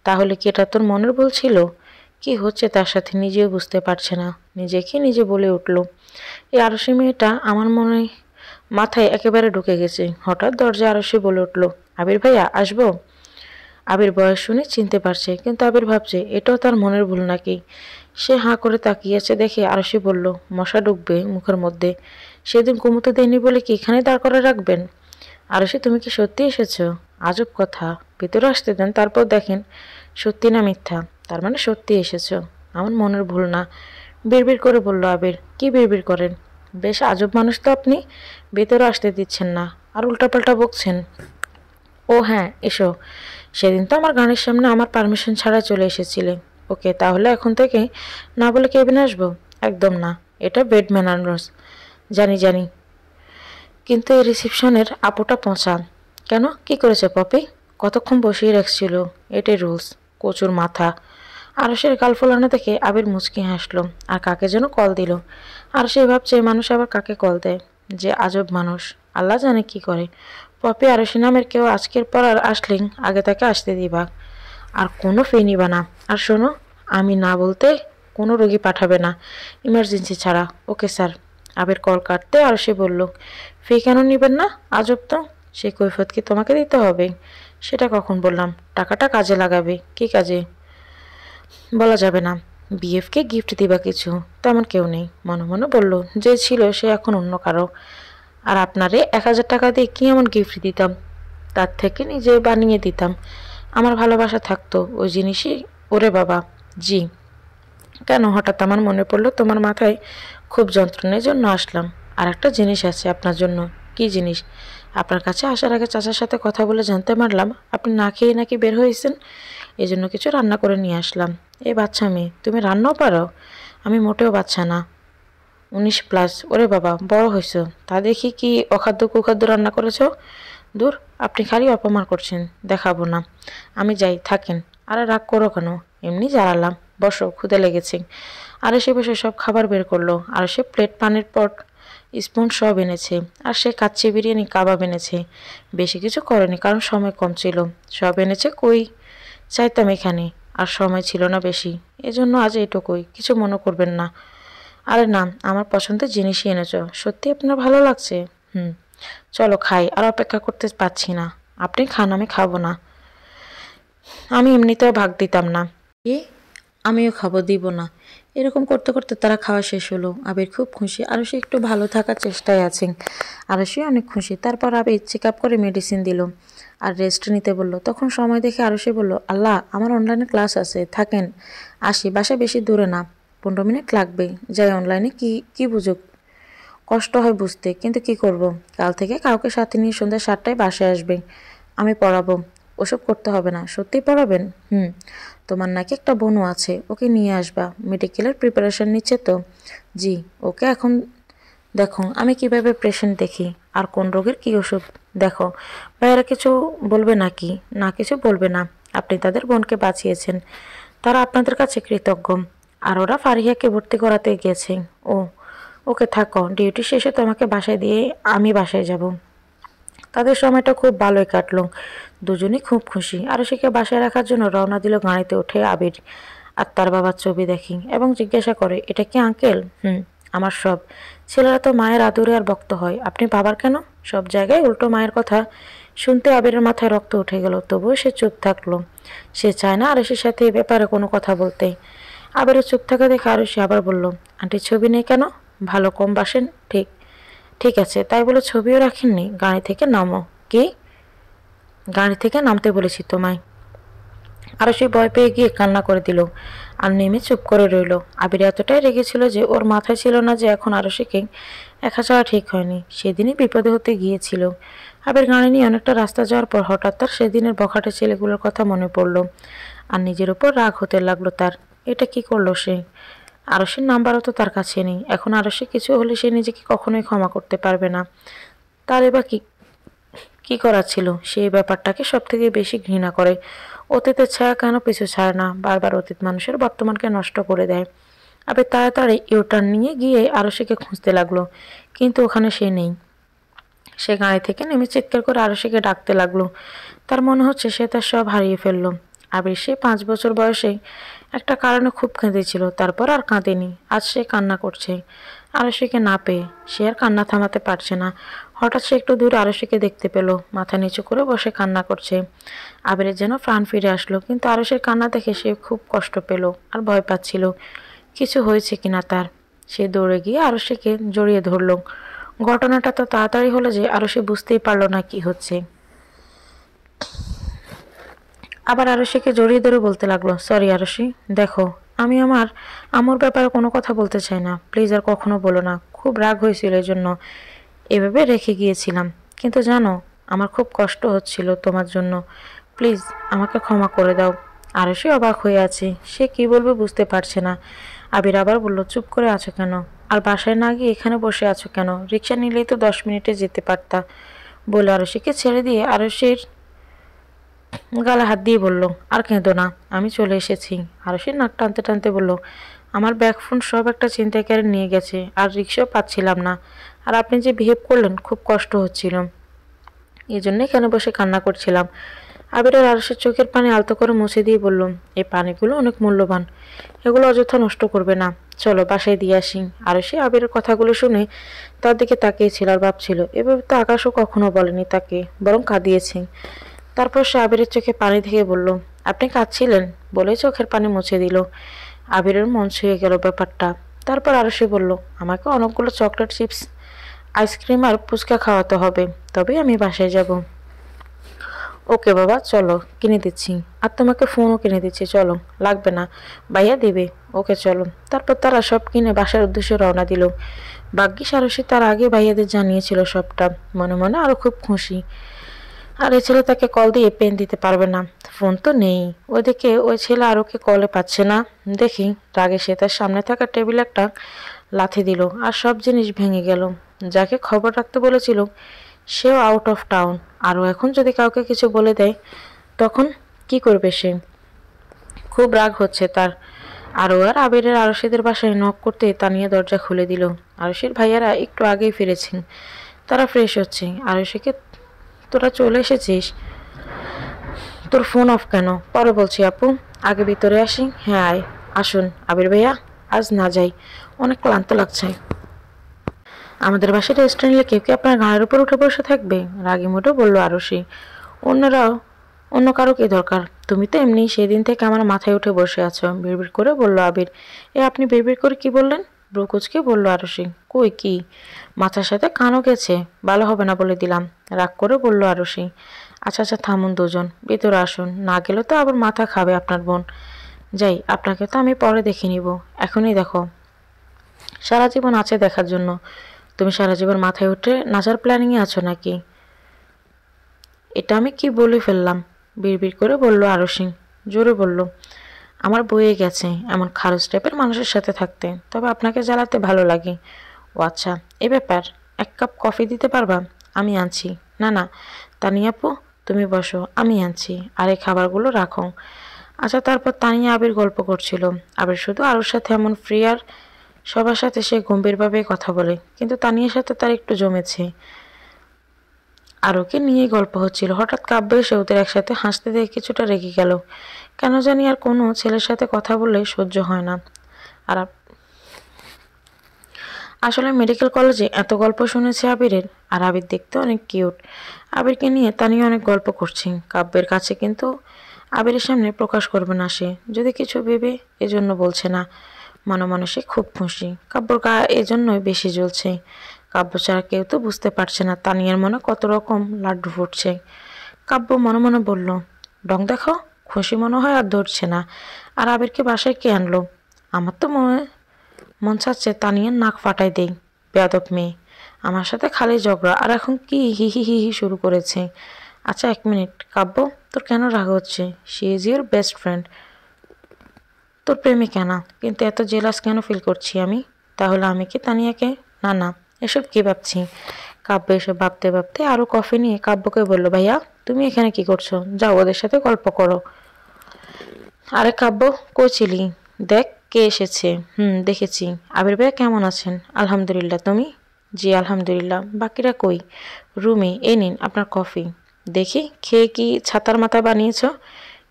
তাহলে কি এটা তোর মনের ভুল ছিল? কি হচ্ছে তার সাথে নিজেও বুঝতে পারছে না, নিজেকে নিজে বলে উঠল, এই আরুষি মেয়েটা আমার মনে মাথায় একেবারে ঢুকে গেছে। হঠাৎ দরজা আরুষি বলে উঠল, আবির ভাইয়া আসবো? আবির বয়স শুনে চিনতে পারছে, কিন্তু আবির ভাবছে এটাও তার মনের ভুল নাকি। সে হাঁ করে তাকিয়েছে দেখে আরুষি বলল, মশা ঢুকবে মুখের মধ্যে, সেদিন ঘুমোতে দেয়নি বলে কি এখানে দাঁড় করে রাখবেন? আরুষি, তুমি কি সত্যি এসেছো? আজব কথা, ভিতরে আসতে দেন, তারপর দেখেন সত্যি না মিথ্যা। তার মানে সত্যি এসেছো, আমার মনের ভুল না। বিড়বিড় করে বলল আবির, কি বিড়বিড় করেন? বেশ আজব মানুষ তো আপনি, ভেতরে আসতে দিচ্ছেন না আর উল্টাপাল্টা বকছেন। ও হ্যাঁ, এসো। সেদিন তো আমার গানের সামনে আমার পারমিশন ছাড়া চলে এসেছিলে। ওকে, তাহলে এখন থেকে না বলে কেবিনে আসবো? একদম না, এটা বেড ম্যানার্স। জানি জানি, কিন্তু এই রিসিপশনের আপুটা পচা। কেন, কি করেছে পপি? কতক্ষণ বসিয়ে রাখছিল, এটাই রুলস। কচুর মাথা। আরশের গাল ফোলানো দেখে আবির মুচকি হাসলো আর কাকে যেন কল দিল। আর সে ভাবছে মানুষ আবার কাকে কল দেয়, যে আজব মানুষ, আল্লাহ জানে কি করে। পপি আরশি নামের কেউ আজকের পর আর আসলেই আগে তাকে আসতে দিবা, আর কোনো ফি নিবা না। আর শোনো, আমি না বলতে কোনো রোগী পাঠাবে না, ইমার্জেন্সি ছাড়া। Okay sir. আবির কল কাটতে আর সে বলল, ফি কেন নেবেন না? আজব তো, সে কৈফিয়ত কি তোমাকে দিতে হবে? সেটা কখন বললাম? টাকাটা কাজে লাগাবে। কি কাজে বলা যাবে না। বিএফকে গিফট দিবা কিছু? তেমন কেউ নেই। মনে মনে বলল, যে ছিল সে এখন অন্য কারো। আর আপনারে 1000 টাকা দিয়ে কি এমন গিফট দিতাম, তার থেকে নিজে বানিয়ে দিতাম। আমার ভালোবাসা থাকতো ওই জিনিসই। ওরে বাবা, জি। কেন হঠাৎ আমার মনে পড়লো তোমার মাথায় খুব যন্ত্রণার জন্য আসলাম। আর একটা জিনিস আছে আপনার জন্য। কি জিনিস? আপনার কাছে আসার আগে চাচার সাথে কথা বলে জানতে পারলাম আপনি না খেয়ে নাকি বের হয়েছেন, এই জন্য কিছু রান্না করে নিয়ে আসলাম। এই বাচ্চা মেয়ে, তুমি রান্নাও পারো? আমি মোটেও বাচ্চা না, 19+। ওরে বাবা, বড় হয়েছ, তা দেখি কি অখাদ্য কুখাদ্য রান্না করেছ? দূর, আপনি খালি অপমান করছেন, দেখাবো না। আমি যাই, থাকেন। আরে রাগ করো কেন, এমনি জ্বালালাম। বসো, ক্ষুদে লেগেছে। আরে সে বসে সব খাবার বের করলো, আর সে প্লেট, পানির পট, স্পুন সব এনেছে। আর সে কাচ্চি বিরিয়ানি, কাবাব এনেছে। বেশি কিছু করেনি কারণ সময় কম ছিল। সব এনেছে কই চাইতাম এখানে, আর সময় ছিল না বেশি, এজন্য আজ এইটুকুই, কিছু মনে করবেন না। আরে না, আমার পছন্দের জিনিসই এনেছো। সত্যি আপনার ভালো লাগছে? হুম। চলো খাই, আর অপেক্ষা করতে পারছি না। আপনি খান, আমি খাবো না। আমি এমনিতেও ভাগ দিতাম না। কি? আমিও খাবো, দিব না। এরকম করতে করতে তারা খাওয়া শেষ হলো। আবির খুব খুশি, আরও সে একটু ভালো থাকার চেষ্টায় আছে। আরও সে অনেক খুশি। তারপর আবির চেক আপ করে মেডিসিন দিল আর রেস্ট নিতে বলল। তখন সময় দেখে আরও সে বলল, আল্লাহ, আমার অনলাইনে ক্লাস আছে, থাকেন, আসি। বাসা বেশি দূরে না, 15 মিনিট লাগবে। যাই, অনলাইনে কি কি বুঝুক, কষ্ট হয় বুঝতে, কিন্তু কি করব। কাল থেকে কাউকে সাথে নিয়ে সন্ধ্যা 7টায় বাসায় আসবে, আমি পড়াবো। ওসব করতে হবে না। সত্যি পড়াবেন? হুম। তোমার নাকি একটা বোনও আছে, ওকে নিয়ে আসবা। মেডিকেলের প্রিপারেশন নিচ্ছে তো? জি। ওকে এখন দেখো আমি কিভাবে পেশেন্ট দেখি, আর কোন রোগের কি ওষুধ। দেখো, ভাইয়েরা কিছু বলবে নাকি? না, কিছু বলবে না। আপনি তাদের বোনকে বাঁচিয়েছেন, তারা আপনাদের কাছে কৃতজ্ঞ। আর ওরা ফারিয়াকে ভর্তি করাতে গেছে। ও, ওকে থাকো, ডিউটি শেষে তোমাকে বাসায় দিয়ে আমি বাসায় যাব। তাদের সময়টা খুব ভালোই কাটলো, দুজনই খুব খুশি। আরশিকে বাসায় রাখার জন্য রওনা দিল গাড়িতে উঠে আবির। আর তার বাবার ছবি দেখি এবং জিজ্ঞাসা করে, এটা কি আঙ্কেল? আমার সব ছেলেরা তো মায়ের আদরে আর ভক্ত হয়, আপনি বাবার কেন? সব জায়গায় উল্টো মায়ের কথা শুনতে আবিরের মাথায় রক্ত উঠে গেল। তবুও সে চুপ থাকলো। সে চায় না আরশির সাথে এ ব্যাপারে কোনো কথা বলতে। আবিরের চুপ থাকা দেখে আরশি আবার বলল, আন্টির ছবি নেই কেন? ভালো কম বাসেন? ঠিক ঠিক আছে, তাই বলে ছবিও রাখেননি? গাড়ি থেকে নামো। কি? গাড়ি থেকে নামতে বলেছি তোমায়। আরো সে ভয় পেয়ে গিয়ে কান্না করে দিল আর নেমে চুপ করে রইল। আবির এতটাই রেগেছিল যে ওর মাথায় ছিল না যে এখন আরশিকে একা যাওয়া ঠিক হয়নি। সেদিনই বিপদে হতে গিয়েছিল। আবির গাড়ি নিয়ে অনেকটা রাস্তা যাওয়ার পর হঠাৎ তার সেদিনের বখাটে ছেলেগুলোর কথা মনে পড়ল আর নিজের উপর রাগ হতে লাগলো তার। এটা কি করলো সে? আরশির নাম্বারও তো তার কাছে নেই। এখন আরশি কিছু হলে সে নিজেকে কখনোই ক্ষমা করতে পারবে না। তার এবার কি কি করার ছিল? সে এই ব্যাপারটাকে সব থেকে বেশি ঘৃণা করে। অতীতের ছায়া কেন পিছু ছাড়ে না? বারবার অতীত মানুষের বর্তমানকে নষ্ট করে দেয়। আবার তাড়াতাড়ি ইউটার্ন নিয়ে গিয়ে আরশিকে খুঁজতে লাগলো, কিন্তু ওখানে সে নেই। সে গাড়ি থেকে নেমে চিৎকার করে আরশিকে ডাকতে লাগলো। তার মনে হচ্ছে সে তার সব হারিয়ে ফেললো। আবির সে 5 বছর বয়সে একটা কারণে খুব কেঁদেছিল, তারপর আর কাঁদেনি। আজ সে কান্না করছে আরশিকে না পেয়ে। সে আর কান্না থামাতে পারছে না। হঠাৎ সে একটু দূরে আরশিকে দেখতে পেল, মাথা নিচু করে বসে কান্না করছে। আবিরের যেন প্রাণ ফিরে আসলো, কিন্তু আরশির কান্না দেখে সে খুব কষ্ট পেল আর ভয় পাচ্ছিল কিছু হয়েছে কিনা তার। সে দৌড়ে গিয়ে আরশিকে জড়িয়ে ধরল। ঘটনাটা তো তাড়াতাড়ি হলো যে আরশি বুঝতেই পারলো না কি হচ্ছে। আবার আরশিকে জড়িয়ে ধরে বলতে লাগলো, সরি আরশি, দেখো, আমি আমার আম্মুর ব্যাপারে কোনো কথা বলতে চাই না, প্লিজ আর কখনো বলো না। খুব রাগ হয়েছিল এই জন্য এভাবে রেখে গিয়েছিলাম, কিন্তু জানো আমার খুব কষ্ট হচ্ছিল তোমার জন্য। প্লিজ আমাকে ক্ষমা করে দাও। আরশি অবাক হয়ে আছে, সে কি বলবে বুঝতে পারছে না। আবির আবার বলল, চুপ করে আছো কেন? আর বাসায় না গিয়ে এখানে বসে আছো কেন? রিক্সা নিলেই তো 10 মিনিটে যেতে পারতা। বলে আরশিকে ছেড়ে দিয়ে আরশির গালে হাত দিয়ে বলল, আর কেঁদো না, আমি চলে এসেছি। আরশি নাক টানতে টানতে বলল, আমার ব্যাগ ফোন সব একটা ছিনতাইকারী নিয়ে গেছে, আর রিক্সাও পাচ্ছিলাম না। আর আপনি যে বিহেভ করলেন খুব কষ্ট হচ্ছিল, এই জন্য এখানে বসে কান্না করছিলাম। আবির আর আরশের চোখের পানি আলতো করে মুছে দিয়ে বলল, এই পানিগুলো অনেক মূল্যবান, এগুলো অযথা নষ্ট করবে না, চলো বাসায় দিয়ে আসি। আরশি আবিরের কথাগুলো শুনে তার দিকে তাকিয়েছিল আর ভাবছিল, এভাবে তো আকাশও কখনো বলেনি তাকে, বরং কাঁদিয়েছে। তারপর সে আবিরের চোখে পানি থেকে বলল, আপনি কাঁদছিলেন? বলে চোখের পানি মুছে দিল। আবিরের মন ছুঁয়ে গেল ব্যাপারটা। তারপর আরশি বলল, আমাকে অনেকগুলো চকলেট, চিপস, আইসক্রিম আর ফুচকা খাওয়াতে হবে, তবেই আমি বাসায় যাব। ওকে বাবা, চলো কিনে দিচ্ছি। আর তোমাকে ফোনও কিনে দিচ্ছি, চলো। লাগবে না, ভাইয়া দেবে। ওকে চলো। তারপর তারা সব কিনে বাসার উদ্দেশ্যে রওনা দিল। ভাগ্যিস আরশি তার আগে ভাইয়াদের জানিয়েছিল সবটা। মনে মনে আরো খুব খুশি। আর এই ছেলে তাকে কল দিয়ে পেন দিতে পারবে না, ফোন তো নেই। ওইদিকে ওই ছেলে আরোকে কলে পাচ্ছে না দেখি রাগে সে তার সামনে থাকা টেবিলে একটা লাথি দিল আর সব জিনিস ভেঙে গেল। যাকে খবর রাখতে বলেছিল সেও আউট অফ টাউন। আরও এখন যদি কাউকে কিছু বলে দেয় তখন কি করবে সে? খুব রাগ হচ্ছে তার। আরও আর আবিরের আরশিদের বাসায় নক করতে তানিয়া দরজা খুলে দিল। আরশির ভাইয়ারা একটু আগেই ফিরেছেন, তারা ফ্রেশ হচ্ছে। আরশিকে, তোরা চলে এসেছিস? তোর ফোন অফ কেন? পরে বলছি আপু, আগে ভিতরে আসি। হ্যাঁ আয়। আসুন আবির ভাইয়া, আজ না যাই, অনেক ক্লান্ত লাগছে। আমাদের বাসায় রেস্টুরেন্টে কেউ কি আপনার ঘাড়ের উপর উঠে বসে থাকবে? রাগি মুঠো বলল আরশি। অন্যরাও, অন্য কারো কি দরকার? তুমি তো এমনি সেদিন থেকে আমার মাথায় উঠে বসে আছো, বিড়বিড় করে বলল আবির। আপনি বিড়বিড় করে কি বললেন? ব্রুকুচকে বলল আরশি। কই কি, মাথার সাথে কানও গেছে, ভালো হবে না বলে দিলাম, রাগ করে বলল আরশি। আচ্ছা আচ্ছা থামুন দুজন, ভিতরে আসুন, না গেলে তো আবার মাথা খাবে আপনার বোন। যাই, আপনাকে তো আমি পরে দেখে নিব, এখনই দেখো। সারা জীবন আছে দেখার জন্য, তুমি সারা জীবন মাথায় উঠে নাচার প্ল্যানিংয়ে আছো নাকি? এটা আমি কি বলে ফেললাম? বিড়বিড় করে বলল আরশি। জোরে বলল, আমার বয়ে গেছে এমন খারজ টাইপের মানুষের সাথে থাকতে, তবে আপনাকে জ্বালাতে ভালো লাগে। ও আচ্ছা, এ ব্যাপার। 1 কাপ কফি দিতে পারবা? আমি আনছি। না না তানিয়া আপু, তুমি বসো, আমি আনছি, আর এই খাবারগুলো রাখো। আচ্ছা, তারপর তানিয়া আবির গল্প করছিল। আবির শুধু আরুর সাথে এমন ফ্রি, আর সবার সাথে সে গম্ভীরভাবে কথা বলে, কিন্তু তানিয়ার সাথে তার একটু জমেছে। আরুকে নিয়ে গল্প হচ্ছিল, হঠাৎ কাব্য এসে ওদের একসাথে হাসতে দেখে কিছুটা রেগে গেল। কেন জানি আর কোনো ছেলের সাথে কথা বললে সহ্য হয় না। আর আসলে মেডিকেল কলেজে এত গল্প শুনেছে আবিরের, আর আবির দেখতে অনেক কিউট। আবিরকে নিয়ে তানিয়া অনেক গল্প করছে কাব্যের কাছে, কিন্তু আবিরের সামনে প্রকাশ করবে না সে, যদি কিছু ভেবে এজন্য বলছে না। মনে মনে সে খুব খুশি, কাব্যর গা এজন্যই বেশি জ্বলছে। কাব্য ছাড়া কেউ তো বুঝতে পারছে না তানিয়ার মনে কত রকম লাড্ডু ফুটছে। কাব্য মনে মনে বলল, ডং দেখো, খুশি মনে হয় আর ধরছে না। আর আবিরকে বাসায় কে আনলো? আমার তো মন চাচ্ছে তানিয়ার নাক ফাটাই দেই। বেয়াদব মেয়ে, আমার সাথে খালি ঝগড়া, আর এখন কি হি হি হি হি শুরু করেছে। আচ্ছা 1 মিনিট, কাব্য তোর কেন রাগ হচ্ছে? She is your best friend, তোর প্রেমিকা না, কিন্তু এত জেলাস কেন ফিল করছি আমি? তাহলে আমি কি তানিয়াকে? না না, এসব কি ভাবছি? কাব্য এসব ভাবতে ভাবতে আরও কফি নিয়ে কাব্যকে বলল, ভাইয়া তুমি এখানে কি করছো? যাও ওদের সাথে গল্প করো। আরে কাব্য, কই ছিলি? দেখ কে এসেছে। দেখেছি। আবির ভাইয়া কেমন আছেন? আলহামদুলিল্লাহ, তুমি? জি আলহামদুলিল্লাহ। বাকিরা কই? রুমে। এই নিন আপনার কফি। দেখি খেয়ে কি ছাতার মাথা বানিয়েছ?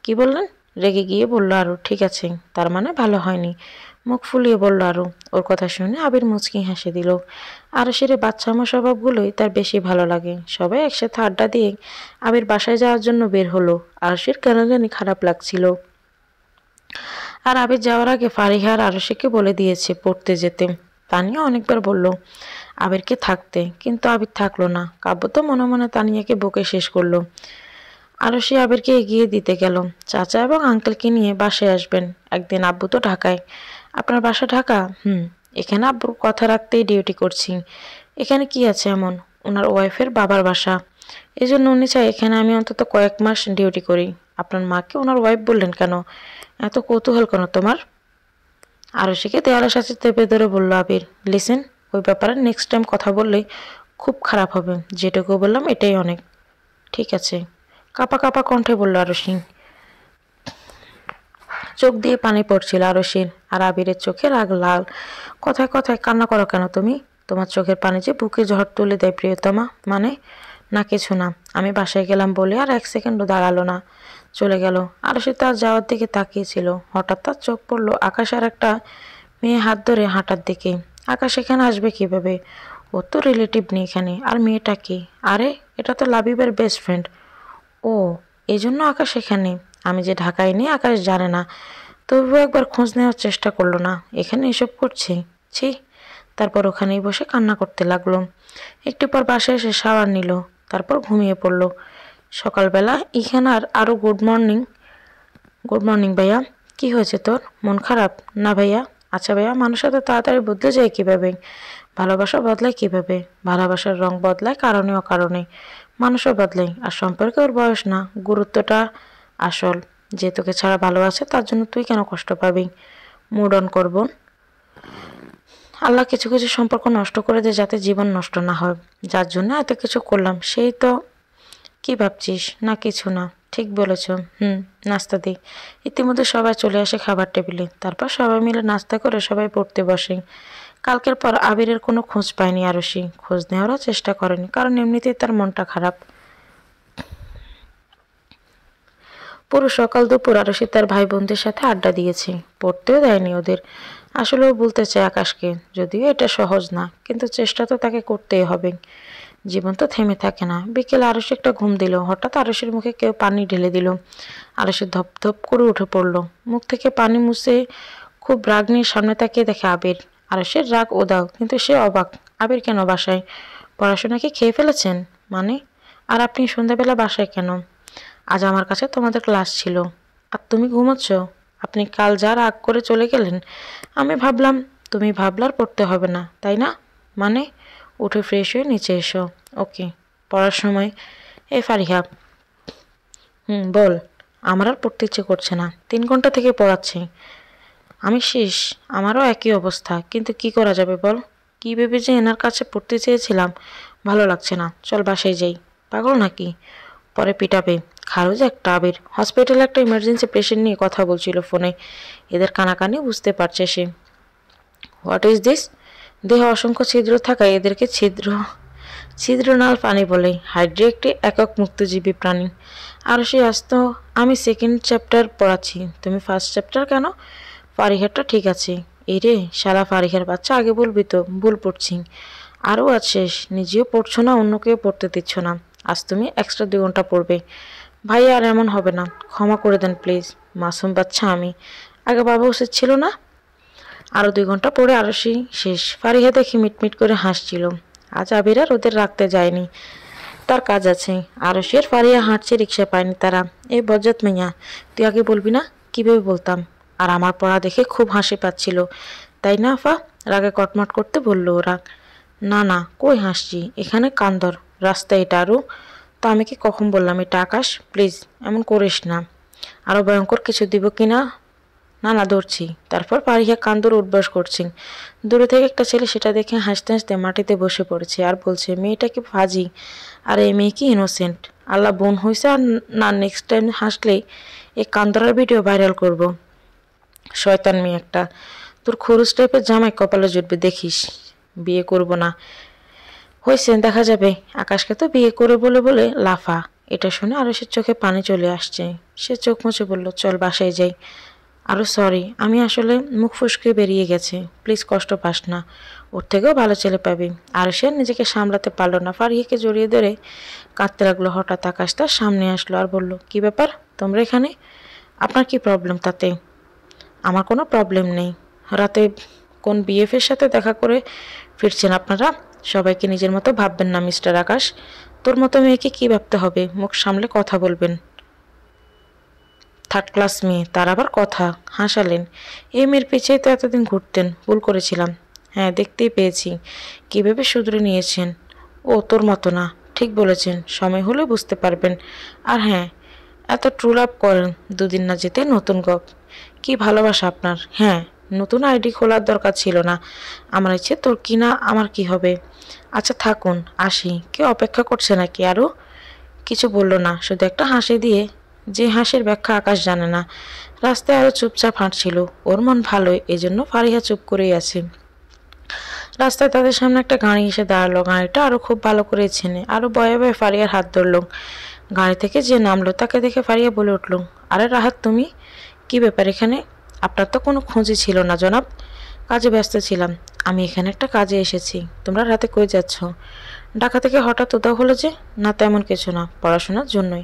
কি বললেন? রেগে গিয়ে বলল আরু। ঠিক আছে, তার মানে ভালো হয়নি। মুখ ফুলিয়ে বলল আরু। ওর কথা শুনে আবির মুচকি হেসে দিল। আরও সেরে বাচ্চামো স্বভাবগুলোই তার বেশি ভালো লাগে। সবাই একসাথে আড্ডা দিয়ে আবির বাসায় যাওয়ার জন্য বের হলো। আরশির কেন জানি খারাপ লাগছিল। আর আবির যাওয়ার আগে ফারিহা আর আরশিকে বলে দিয়েছে পড়তে যেতে। তানিয়া অনেকবার বলল আবিরকে থাকতে, কিন্তু আবির থাকলো না। কাব্য তো মনে মনে তানিয়াকে বকে শেষ করলো। আরশি আবিরকে এগিয়ে দিতে গেল। চাচা এবং আঙ্কেলকে নিয়ে বাসায় আসবেন একদিন। আব্বু তো ঢাকায়। আপনার বাসা ঢাকা? এখানে আব্বুর কথা রাখতেই ডিউটি করছি। এখানে কি আছে এমন? ওনার ওয়াইফের বাবার বাসা, এই জন্য উনি চাই এখানে আমি অন্তত কয়েক মাস ডিউটি করি। আপনার মাকে ওনার ওয়াইফ বললেন কেন? এত কৌতূহল কেন তোমার? আরশিকে দেয়ালের সাথে চেপে ধরে বলল আবির, লিসেন, ওই ব্যাপারে নেক্সট টাইম কথা বললে খুব খারাপ হবে। যেটুকু বললাম এটাই অনেক। ঠিক আছে, কাপা কাপা কণ্ঠে বলল আরশি। চোখ দিয়ে পানি পড়ছিল আরশির, আর আবিরের চোখে রাগ লাল। কথায় কথায় কান্না করো কেন তুমি? তোমার চোখের পানি যে বুকে ঝড় তুলে দেয় প্রিয়তমা। মানে? না কিছু না, আমি বাসায় গেলাম বলে আর 1 সেকেন্ডও দাঁড়ালো না, চলে গেল। আরশি তার যাওয়ার দিকে তাকিয়েছিল। হঠাৎ তার চোখ পড়ল আকাশ আর একটা মেয়ে হাত ধরে হাঁটার দিকে। আকাশ এখানে আসবে কিভাবে? ও তো রিলেটিভ নেই এখানে। আর মেয়েটা কি? আরে এটা তো লাবিবের বেস্ট ফ্রেন্ড। ও, এই জন্য আকাশ এখানে। আমি যে ঢাকায় নেই আকাশ জানে না। তবুও একবার খোঁজ নেওয়ার চেষ্টা করলো না। এখানে এসব করছে? ছি। তারপর ওখানেই বসে কান্না করতে লাগলো। একটু পর বাসায় এসে শাওয়ার নিল, তারপর ঘুমিয়ে পড়ল। সকালবেলা ইখানার আরও গুড মর্নিং। গুড মর্নিং ভাইয়া। কি হয়েছে তোর? মন খারাপ? না ভাইয়া। আচ্ছা ভাইয়া, মানুষ এত তাড়াতাড়ি বদলে যায় কিভাবে? ভালোবাসা বদলায় কিভাবে? ভালোবাসার রং বদলায় কারণে অকারণে। মানুষও বদলায়, আর সম্পর্কে ওর বয়স না, গুরুত্বটা আসল। যে তোকে ছাড়া ভালোবাসে তার জন্য তুই কেন কষ্ট পাবি? মুড অন করব। আল্লাহ কিছু কিছু সম্পর্ক নষ্ট করে দেয় যাতে জীবন নষ্ট না হয়। যার জন্য এত কিছু করলাম সেই তো। কি ভাবছিস? না কিছু না। ঠিক বলেছ। নাস্তা দিই। ইতিমধ্যে সবাই চলে আসে খাবার টেবিলে। তারপর সবাই মিলে নাস্তা করে সবাই পড়তে বসে। কালকের পর আবিরের কোনো খোঁজ পায়নি আরশি। খোঁজ নেওয়ারও চেষ্টা করেনি, কারণ এমনিতেই তার মনটা খারাপ। পুরো সকাল দুপুর আরশি তার ভাই বোনদের সাথে আড্ডা দিয়েছে, পড়তেও দেয়নি ওদের। আসলেও বলতে চায় আকাশকে, যদিও এটা সহজ না, কিন্তু চেষ্টা তো তাকে করতেই হবে। জীবন তো থেমে থাকে না। বিকেলে আরশি একটা ঘুম দিল। হঠাৎ আরশির মুখে কেউ পানি ঢেলে দিল। আরশি ধপ ধপ করে উঠে পড়ল। মুখ থেকে পানি মুছে খুব রাগ নিয়ে সামনে তাকিয়ে দেখে আবির। আরশির রাগ উধাও, কিন্তু সে অবাক। আবির কেন বাসায়? পড়াশোনা কি খেয়ে ফেলেছেন? মানে? আর আপনি সন্ধ্যাবেলা বাসায় কেন? আজ আমার কাছে তোমাদের ক্লাস ছিল। আর তুমি ঘুমোচ্ছ? আপনি কাল যা রাগ করে চলে গেলেন, আমি ভাবলাম তুমি ভাবলার পড়তে হবে না, তাই না? মানে? উঠে ফ্রেশ হয়ে নিচে এসো। ওকে। পড়ার সময়। এ ফারিহা। বল। আমার আর পড়তে ইচ্ছে করছে না, 3 ঘন্টা থেকে পড়াচ্ছি। আমি শেষ। আমারও একই অবস্থা, কিন্তু কি করা যাবে বল? কি ভেবে যে এনার কাছে পড়তে চেয়েছিলাম, ভালো লাগছে না, চল বাসায় যাই। পাগল নাকি? পরে পিটাবে। খারুজ একটা আবির হসপিটালে একটা ইমার্জেন্সি পেশেন্ট নিয়ে কথা বলছিল ফোনে। এদের কানাকানি বুঝতে পারছে সে। What is this? দেহে অসংখ্য ছিদ্র থাকায় এদেরকে ছিদ্রনাল প্রাণী বলে। হাইড্রি একটি একক মুক্তজীবী প্রাণী। আর সে আসতো, আমি সেকেন্ড চ্যাপ্টার পড়াচ্ছি, তুমি ফার্স্ট চ্যাপ্টার কেন? ফারিহারটা ঠিক আছে। এই রে শালা ফারিহার বাচ্চা, আগে বলবি তো, ভুল পড়ছি। আরও আজ শেষ, নিজেও পড়ছো না, অন্যকেও পড়তে দিচ্ছ না। আজ তুমি এক্সট্রা 2 ঘন্টা পড়বে। ভাই আর এমন হবে না, ক্ষমা করে দেন প্লিজ, মাসুম বাচ্চা আমি, আগে বাবা উচিত ছিল না? আরও 2 ঘন্টা পরে আরশি শেষ। ফারিহা দেখি মিটমিট করে হাসছিল। আজ আবির আর ওদের রাখতে যায়নি, তার কাজ আছে। আরশি আর ফারিহা হাঁটছে, রিক্সা পায়নি তারা। এই বজ্জাত মাইয়া, তুই আগে বলবি না? কিভাবে বলতাম? আর আমার পড়া দেখে খুব হাসি পাচ্ছিল, তাই না আফা? রাগে কটমট করতে বলল ওরা। না না, কই হাসছি, এখানে কান্দর রাস্তা এটা। আরও তো আমি কি কখন বললাম এটা আকাশ? প্লিজ এমন করিস না। আরও ভয়ঙ্কর কিছু দিব কি না? না না, ধরছি। তারপর পারিহা কান্দর উঠবাস করছে। দূরে থেকে একটা ছেলে সেটা দেখে হাসতে হাসতে মাটিতে বসে পড়েছে আর বলছে, মেয়েটা কি ফাজি, আর এই মেয়ে কি ইনোসেন্ট। আল্লাহ বোন হয়েছে, আর না নেক্সট টাইম হাসলেই এই কান্দরার ভিডিও ভাইরাল করব। শয়তান মেয়ে একটা, তোর খরচ টাইপের জামাই কপালে জুটবে দেখিস। বিয়ে করব না হয়েছে, দেখা যাবে। আকাশকে তো বিয়ে করে বলে বলে লাফা। এটা শুনে আরো সে চোখে পানি চলে আসছে। সে চোখ মুছে বলল, চল বাসায় যাই। আরও সরি, আমি আসলে মুখ ফুসকে বেরিয়ে গেছে, প্লিজ কষ্ট পাস না, ওর থেকেও ভালো ছেলে পাবি। আর সে নিজেকে সামলাতে পারলো না, ফারিয়াকে জড়িয়ে ধরে কাঁদতে লাগলো। হঠাৎ আকাশ তার সামনে আসলো আর বলল, কি ব্যাপার তোমরা এখানে? আপনার কি প্রবলেম তাতে? আমার কোনো প্রবলেম নেই। রাতে কোন বিএফের সাথে দেখা করে ফিরছেন আপনারা? সবাইকে নিজের মতো ভাববেন না মিস্টার আকাশ। তোর মতো মেয়েকে কি ভাবতে হবে, মুখ সামলে কথা বলবেন। থার্ড ক্লাস মেয়ে, তার আবার কথা। হাসালেন। এই মেয়ের পিছিয়ে তো এতদিন ঘুরতেন, ভুল করেছিলাম। হ্যাঁ, দেখতেই পেয়েছি। কীভাবে শুধরে নিয়েছেন। ও তোর মতো না, ঠিক বলেছেন, সময় হলে বুঝতে পারবেন। আর হ্যাঁ, এত ট্রু লাভ করেন, 2 দিন না যেতে নতুন গপ। কি ভালোবাসা আপনার। হ্যাঁ, নতুন আইডি খোলার দরকার ছিল না। আমার ইচ্ছে, তোর কি না আমার কি হবে। আচ্ছা থাকুন, আসি। কেউ অপেক্ষা করছে নাকি? আরও কিছু বলল না, শুধু একটা হাসি দিয়ে, যে হাসির ব্যাখ্যা আকাশ জানে না। রাস্তায় আরো চুপচাপ হাঁটছিল। ওর মন ভালোই, এজন্য ফারিহা চুপ করেই আছে। রাস্তায় তাদের সামনে একটা গাড়ি এসে দাঁড়ালো। গাড়িটা আরো খুব ভালো করে চেনে। আরো ভয়ে ভয়ে ফারিয়ার হাত ধরল। গাড়ি থেকে যে নামলো তাকে দেখে ফারিয়া বলে উঠল, আরে রাহাত তুমি? কি ব্যাপার এখানে? আপনার তো কোনো খোঁজই ছিল না জনাব। কাজে ব্যস্ত ছিলাম। আমি এখানে একটা কাজে এসেছি। তোমরা রাতে কই যাচ্ছ? ঢাকা থেকে হঠাৎ উধাও হলো যে? না তেমন কিছু না, পড়াশোনার জন্যই।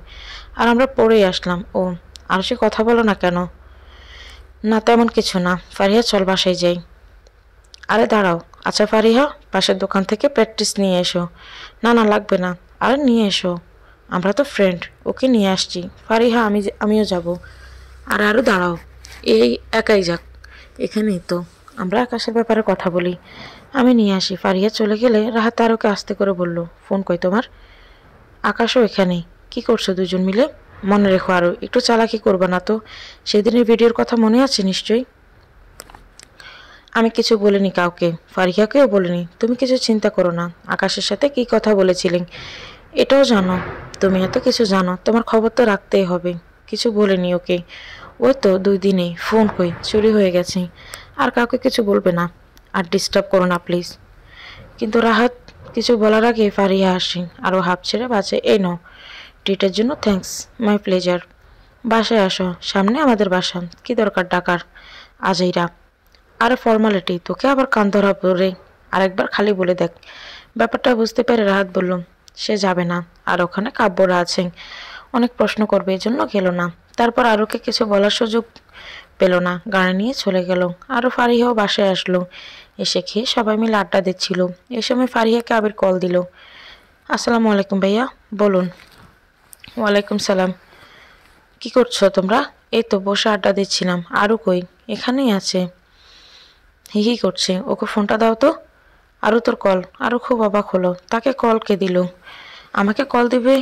আর আমরা পড়েই আসলাম। ও, আর সে কথা বলো না কেন? না তেমন কিছু না। ফারিহা চল বাসায় যাই। আরে দাঁড়াও। আচ্ছা ফারিহা, পাশের দোকান থেকে প্র্যাকটিস নিয়ে এসো। না না লাগবে না। আরে নিয়ে এসো, আমরা তো ফ্রেন্ড, ওকে নিয়ে আসছি। ফারিহা আমিও যাব। আর আরও দাঁড়াও, এই একাই যাক, এখানেই তো, আমরা আকাশের ব্যাপারে কথা বলি। আমি নিয়ে আসি। ফারিহা চলে গেলে রাহাত আরোকে আস্তে করে বলল, ফোন কই তোমার? আকাশও এখানেই। কি করছো দুজন মিলে? মনে রেখো আরও একটু চালাকি করবে না তো। সেদিনের ভিডিওর কথা মনে আছে নিশ্চয়ই? আমি কিছু বলিনি কাউকে, ফারিহাকেও বলিনি। তুমি কিছু চিন্তা করো না। আকাশের সাথে কি কথা বলেছিলেন এটাও জানো। তুমি এত কিছু জানো, তোমার খবর তো রাখতেই হবে। কিছু বলিনি ওকে। ওই তো 2 দিনেই। ফোন কই, চুরি হয়ে গেছে। আর কাউকে কিছু বলবে না। আর ডিস্টার্ব করো না প্লিজ। কিন্তু রাহাত কিছু বলার আগে ফারিহা আসেন। আরও হাফ ছেড়ে বাঁচে, এই নাও ট্রিটের জন্য থ্যাঙ্কস। My pleasure. বাসায় আসো, সামনে আমাদের বাসা। কি দরকার ডাকার? আজাইরা। আরে ফর্মালিটি, তোকে আবার কান ধরা পড়ে। আরেকবার খালি বলে দেখ। ব্যাপারটা বুঝতে পেরে রাহাত বলল, সে যাবে না। আর ওখানে কাব্যরা আছে, অনেক প্রশ্ন করবে, এজন্য গেল না। তারপর আরোকে কিছু বলার সুযোগ পেল না, গাড়ি নিয়ে চলে গেল। আরও ফারিহাও বাসায় আসলো। এসে খেয়ে সবাই মিলে আড্ডা দিচ্ছিল। এই সময় ফারিহাকে আবির কল দিল। আসসালামু আলাইকুম ভাইয়া। বলুন। ওয়ালাইকুম সালাম। কি করছো তোমরা? এই তো বসে আড্ডা দিচ্ছিলাম। আরও কই? এখানেই আছে, হিহি করছে। ওকে ফোনটা দাও তো। আরও তোর কল। আরও খুব অবাক হলো, তাকে কল কে দিল? আমাকে কল দিবে?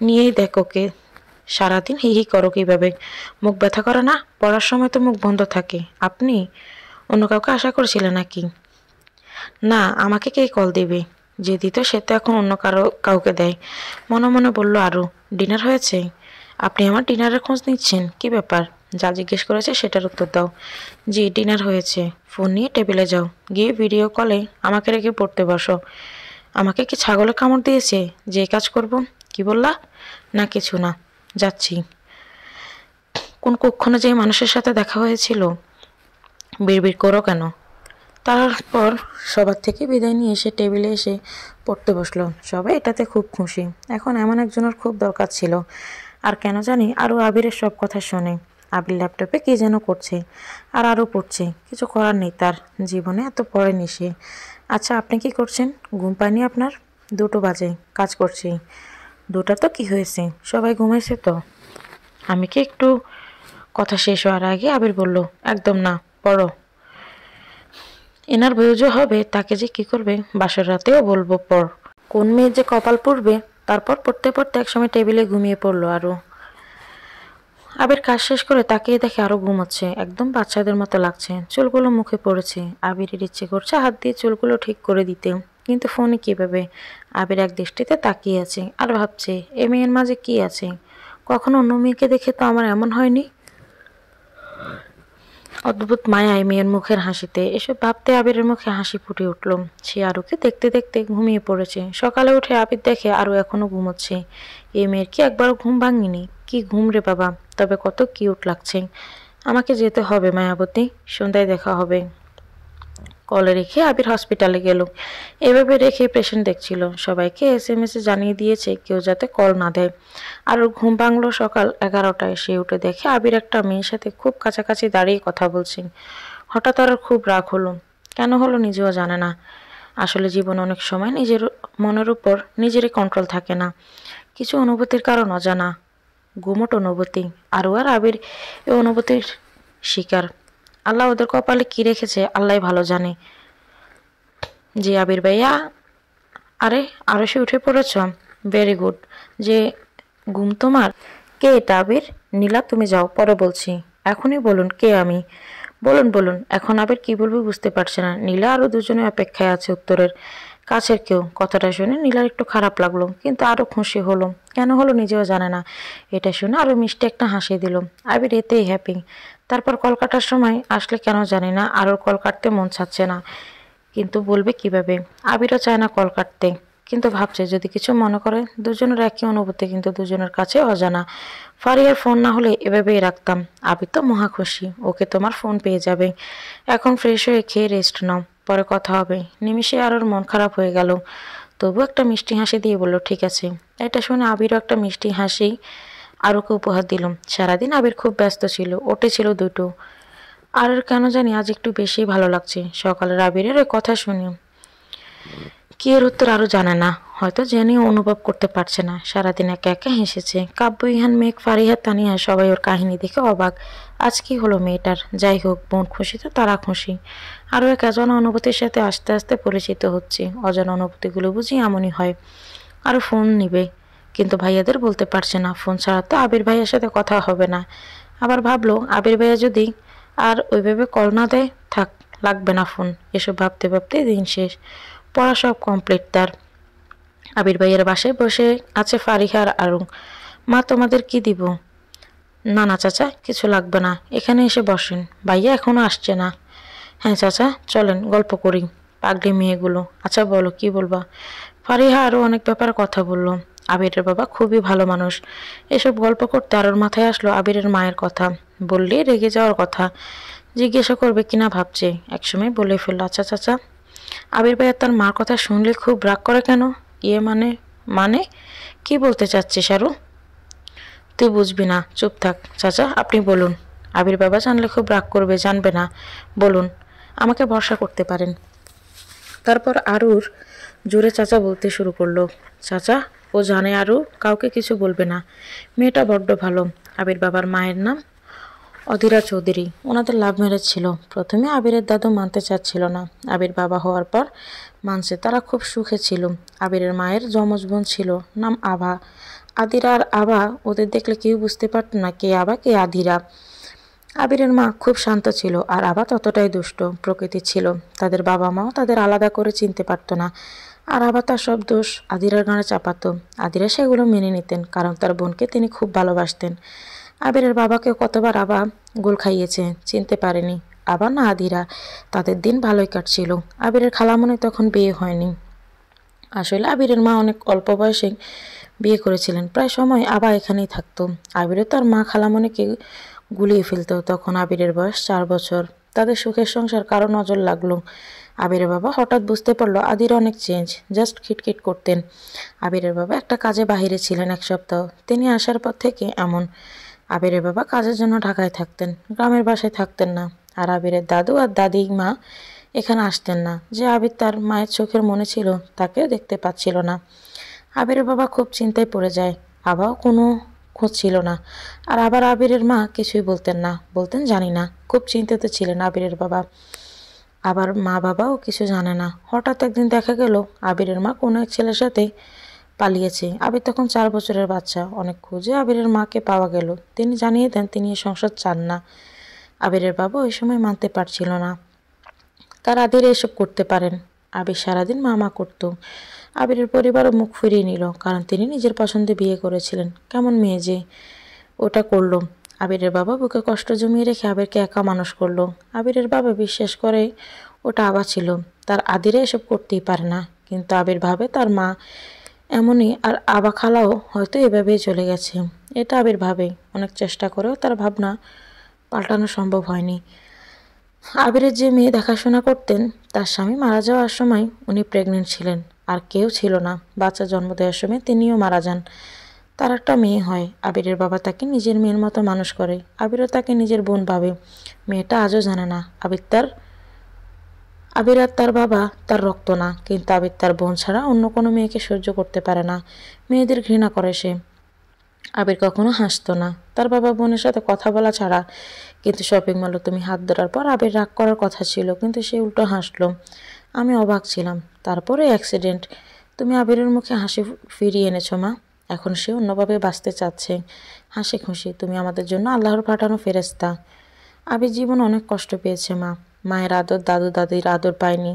নিয়েই দেখ ওকে। সারাদিন হিহি করো কীভাবে? মুখ ব্যথা করে না? পড়ার সময় তো মুখ বন্ধ থাকে। আপনি অন্য কাউকে আশা করছিলেন নাকি? না, আমাকে কে কল দেবে? যে দিত সে তো এখন অন্য কাউকে দেয়। মনে মনে বলল আরু, ডিনার হয়েছে? আপনি আমার ডিনারের খোঁজ নিচ্ছেন, কি ব্যাপার? যা জিজ্ঞেস করেছে সেটার উত্তর দাও। জি ডিনার হয়েছে। ফোন নিয়ে টেবিলে যাও, গিয়ে ভিডিও কলে আমাকে রেখে পড়তে বসো। আমাকে কি ছাগলে কামড় দিয়েছে যে কাজ করব? কি বললা? না কিছু না, যাচ্ছি। কোন কক্ষণে যে মানুষের সাথে দেখা হয়েছিল? বিড়বিড় করো কেন? তারপর সবার থেকে বিদায় নিয়ে এসে টেবিলে এসে পড়তে বসলো। সবাই এটাতে খুব খুশি। এখন এমন একজনের খুব দরকার ছিল। আর কেন জানি আরও আবিরের সব কথা শোনে। আবির ল্যাপটপে কে যেন করছে আর আরও পড়ছে। কিছু করার নেই, তার জীবনে এত পড়েনি সে। আচ্ছা আপনি কি করছেন? ঘুম পায়নি আপনার? 2টো বাজে, কাজ করছি। 2টা তো কি হয়েছে, সবাই ঘুমাইছে তো। আমি কি একটু কথা শেষ হওয়ার আগে আবির বলল, একদম না, পড়ো। এনার বউজো হবে তাকে যে কি করবে বাসর রাতেও বলবো পড়। কোন মেয়ে যে কপাল পুড়বে। তারপর পড়তে পড়তে একসময় টেবিলে ঘুমিয়ে পড়লো আরও। আবির কাজ শেষ করে তাকিয়ে দেখে আরো ঘুমাচ্ছে, একদম বাচ্চাদের মতো লাগছে। চুলগুলো মুখে পড়েছে। আবিরের ইচ্ছে করছে হাত দিয়ে চুলগুলো ঠিক করে দিতে, কিন্তু ফোনে কিভাবে? আবির এক দৃষ্টিতে তাকিয়ে আছে আর ভাবছে এ মেয়ের মাঝে কি আছে। কখনো অন্য মেয়েকে দেখে তো আমার এমন হয়নি। অদ্ভুত মায়া এই মেয়ের মুখের হাসিতে। এসব ভাবতে আবিরের মুখে হাসি ফুটে উঠল। সে আরুকে দেখতে দেখতে ঘুমিয়ে পড়েছে। সকালে উঠে আবির দেখে আরু এখনো ঘুমোচ্ছে। এই মেয়ের কি একবারও ঘুম ভাঙিনি? কি ঘুম রে বাবা, তবে কত কিউট লাগছে। আমাকে যেতে হবে মায়াবতী, সন্ধ্যায় দেখা হবে। কলে রেখে আবির হসপিটালে গেল। এভাবে রেখে পেশেন্ট দেখছিল। সবাইকে SMS-এ জানিয়ে দিয়েছে কেউ যাতে কল না দেয়। আর ওর ঘুম ভাঙলো সকাল 11টায়। সে উঠে দেখে আবির একটা মেয়ের সাথে খুব কাছাকাছি দাঁড়িয়ে কথা বলছে। হঠাৎ আর খুব রাগ হলো। কেন হলো নিজেও জানে না। আসলে জীবন অনেক সময় নিজের মনের উপর নিজেরই কন্ট্রোল থাকে না। কিছু অনুভূতির কারণ অজানা, গুমট অনুভূতি। আরও আর আবির এই অনুভূতির শিকার। আল্লাহ ওদের কপালে কি রেখেছে আল্লাহ ভালো জানে। জি আবির ভাইয়া, আরে আরো সে উঠে পড়েছ, ভেরি গুড। যে ঘুম তোমার? কে এটা আবির? নীলা, তুমি যাও, পরে বলছি। এখনই বলুন কে আমি। বলুন বলুন। এখন আবির কি বলবে বুঝতে পারছে না। নীলা আরো দুজনে অপেক্ষায় আছে উত্তরের। কাছের কেউ। কথাটা শুনে নীলার একটু খারাপ লাগলো, কিন্তু আরো খুশি হলো। কেন হলো নিজেও জানে না। এটা শুনে আরো মিষ্টি একটা হাসি দিল। আবির এতেই হ্যাপি। তারপর কল কাটার সময় আসলে কেন জানি না আরোর কল কাটতে মন চাচ্ছে না, কিন্তু বলবে কিভাবে? আবিরও চায় না কল কাটতে, কিন্তু ভাবছে যদি কিছু মনে করে। দুজনের একই অনুভূতি, কিন্তু দুজনের কাছে অজানা। ফারিয়ার ফোন না হলে এভাবেই রাখতাম। আবির তো মহা খুশি, ওকে তোমার ফোন পেয়ে যাবে। এখন ফ্রেশ হয়ে খেয়ে রেস্ট নাও, পরে কথা হবে। নিমিষে আরোর মন খারাপ হয়ে গেল। তবু একটা মিষ্টি হাসি দিয়ে বলল ঠিক আছে। এটা শুনে আবিরও একটা মিষ্টি হাসি আরোকে উপহার দিলাম। সারাদিন আবির খুব ব্যস্ত ছিল, ওটে ছিল দুটো। আর কেন জানি আজ একটু বেশি ভালো লাগছে সকালের আবিরের ওই কথা শুনে। কি এর উত্তর আরো জানে না, হয়তো জেনেও অনুভব করতে পারছে না। সারাদিন একা একা হেসেছে। কাব্য, ইহান, মেঘ, ফারিহা, তানিয়া সবাই ওর কাহিনী দেখে অবাক। আজ কি হলো মেয়েটার? যাই হোক, বোন খুশি তো তারা খুশি। আরও এক অজানা অনুভূতির সাথে আস্তে আস্তে পরিচিত হচ্ছে। অজানা অনুভূতিগুলো বুঝি এমনই হয়। আরও ফোন নিবে, কিন্তু ভাইয়াদের বলতে পারছে না। ফোন ছাড়া তো আবির ভাইয়ের সাথে কথা হবে না। আবার ভাবলো আবির ভাইয়া যদি আর ওইভাবে কল না দেয়, থাক, লাগবে না ফোন। এসব ভাবতে ভাবতে দিন শেষ। পড়া সব কমপ্লিট তার। আবির ভাইয়ের বাসায় বসে আছে ফারিহা আর আরু। মা তোমাদের কি দিব? না না চাচা, কিছু লাগবে না, এখানে এসে বসেন, ভাইয়া এখনো আসছে না। হ্যাঁ চাচা, চলেন গল্প করি। পাগলি মেয়েগুলো। আচ্ছা বলো কি বলবা? ফারিহা আরও অনেক ব্যাপারে কথা বলল। আবিরের বাবা খুবই ভালো মানুষ। এসব গল্প করতে আরোর মাথায় আসলো আবিরের মায়ের কথা। বললেই রেগে যাওয়ার কথা। জিজ্ঞাসা করবে কিনা ভাবছে, একসময় বলে ফেলল আচ্ছা চাচা। আবির ভাইয়া তার মার কথা শুনলে খুব রাগ করে কেন? ইয়ে মানে? মানে কি বলতে চাচ্ছিস আরু? তুই বুঝবি না, চুপ থাক। চাচা আপনি বলুন। আবির বাবা জানলে খুব রাগ করবে, জানবে না। বলুন, আমাকে ভরসা করতে পারেন। তারপর আরুর জোরে চাচা বলতে শুরু করলো। চাচা, ও জানে আরু কাউকে কিছু বলবে না। মেয়েটা বড্ড ভালো। আবির বাবার মায়ের নাম অধীরা চৌধুরী। ওনাদের লাভ ম্যারেজ ছিল। প্রথমে আবিরের দাদু মানতে চাচ্ছিল না। আবির বাবা হওয়ার পর মানছে। তারা খুব সুখে ছিল। আবিরের মায়ের যমজ বোন ছিল, নাম আভা। আদিরা আর আভা, ওদের দেখলে কেউ বুঝতে পারত না কে আভা কে আদিরা। আবিরের মা খুব শান্ত ছিল, আর আভা ততটাই দুষ্ট প্রকৃতির ছিল। তাদের বাবা মাও তাদের আলাদা করে চিনতে পারত না। আর আবার তার সব দোষ আদিরার গানে চাপাতো। আদিরা সেগুলো মেনে নিতেন, কারণ তার বোনকে তিনি খুব ভালোবাসতেন। আবিরের বাবাকেও কতবার আবা গোল খাইয়েছে, চিনতে পারেনি আবার না আদিরা। তাদের দিন ভালোই কাটছিল। আবিরের খালামণি তখন বিয়ে হয়নি। আসলে আবিরের মা অনেক অল্প বয়সে বিয়ে করেছিলেন। প্রায় সময় আবা এখানেই থাকতো। আবিরও তার মা খালামণিকে গুলিয়ে ফেলতো। তখন আবিরের বয়স 4 বছর। তাদের সুখের সংসার কারো নজর লাগলো। আবিরের বাবা হঠাৎ বুঝতে পারলো আদির অনেক চেঞ্জ। জাস্ট খিটখিট করতেন। আবিরের বাবা একটা কাজে বাহিরে ছিলেন 1 সপ্তাহ। তিনি আসার পর থেকে এমন। আবিরের বাবা কাজের জন্য ঢাকায় থাকতেন, গ্রামের বাসায় থাকতেন না। আর আবিরের দাদু আর দাদি মা এখানে আসতেন না। যে আবির তার মায়ের চোখের মনে ছিল তাকেও দেখতে পাচ্ছিল না। আবিরের বাবা খুব চিন্তায় পড়ে যায়। আবাও কোনো খোঁজ ছিল না। আর আবার আবিরের মা কিছুই বলতেন না, বলতেন জানি না। খুব চিন্তিত ছিলেন আবিরের বাবা। আবার মা বাবাও কিছু জানে না। হঠাৎ একদিন দেখা গেল আবিরের মা কোনো এক ছেলের সাথে পালিয়েছে। আবির তখন 4 বছরের বাচ্চা। অনেক খুঁজে আবিরের মাকে পাওয়া গেল। তিনি জানিয়ে দেন তিনি এ সংসার চান না। আবিরের বাবা ওই সময় মানতে পারছিল না তার আদির এসব করতে পারেন। আবির সারাদিন মা করত। আবিরের পরিবারও মুখ ফিরিয়ে নিল, কারণ তিনি নিজের পছন্দে বিয়ে করেছিলেন। কেমন মেয়ে যে ওটা করলো। আবিরের বাবা বুকে কষ্ট জমিয়ে রেখে আবিরকে একা মানুষ করলো। আবিরের বাবা বিশ্বাস করে ওটা আবা ছিল, তার আদিরে এসব করতেই পারে না। কিন্তু আবির ভাবে তার মা এমনই, আর আবা খালাও হয়তো এভাবেই চলে গেছে। এটা আবির ভাবে। অনেক চেষ্টা করেও তার ভাবনা পাল্টানো সম্ভব হয়নি। আবিরের যে মেয়ে দেখাশোনা করতেন তার স্বামী মারা যাওয়ার সময় উনি প্রেগনেন্ট ছিলেন। আর কেউ ছিল না। বাচ্চা জন্ম দেওয়ার সময় তিনিও মারা যান। তার একটা মেয়ে হয়। আবিরের বাবা তাকে নিজের মেয়ের মতো মানুষ করে। আবিরও তাকে নিজের বোন ভাবে। মেয়েটা আজও জানে না আবির আর তার বাবা তার রক্ত না। কিন্তু আবির তার বোন ছাড়া অন্য কোনো মেয়েকে সহ্য করতে পারে না। মেয়েদের ঘৃণা করে সে। আবির কখনো হাসতো না তার বাবা বোনের সাথে কথা বলা ছাড়া। কিন্তু শপিং মলে তুমি হাত ধরার পর আবির রাগ করার কথা ছিল, কিন্তু সে উল্টো হাসলো। আমি অবাক ছিলাম। তারপরে অ্যাক্সিডেন্ট। তুমি আবিরের মুখে হাসি ফিরিয়ে এনেছো মা। এখন সে অন্যভাবে বাঁচতে চাচ্ছে। হাসি খুশি। তুমি আমাদের জন্য আল্লাহর পাঠানো ফেরেশতা। আবির জীবন অনেক কষ্ট পেয়েছে মা। মায়ের আদর, দাদু দাদির আদর পায়নি।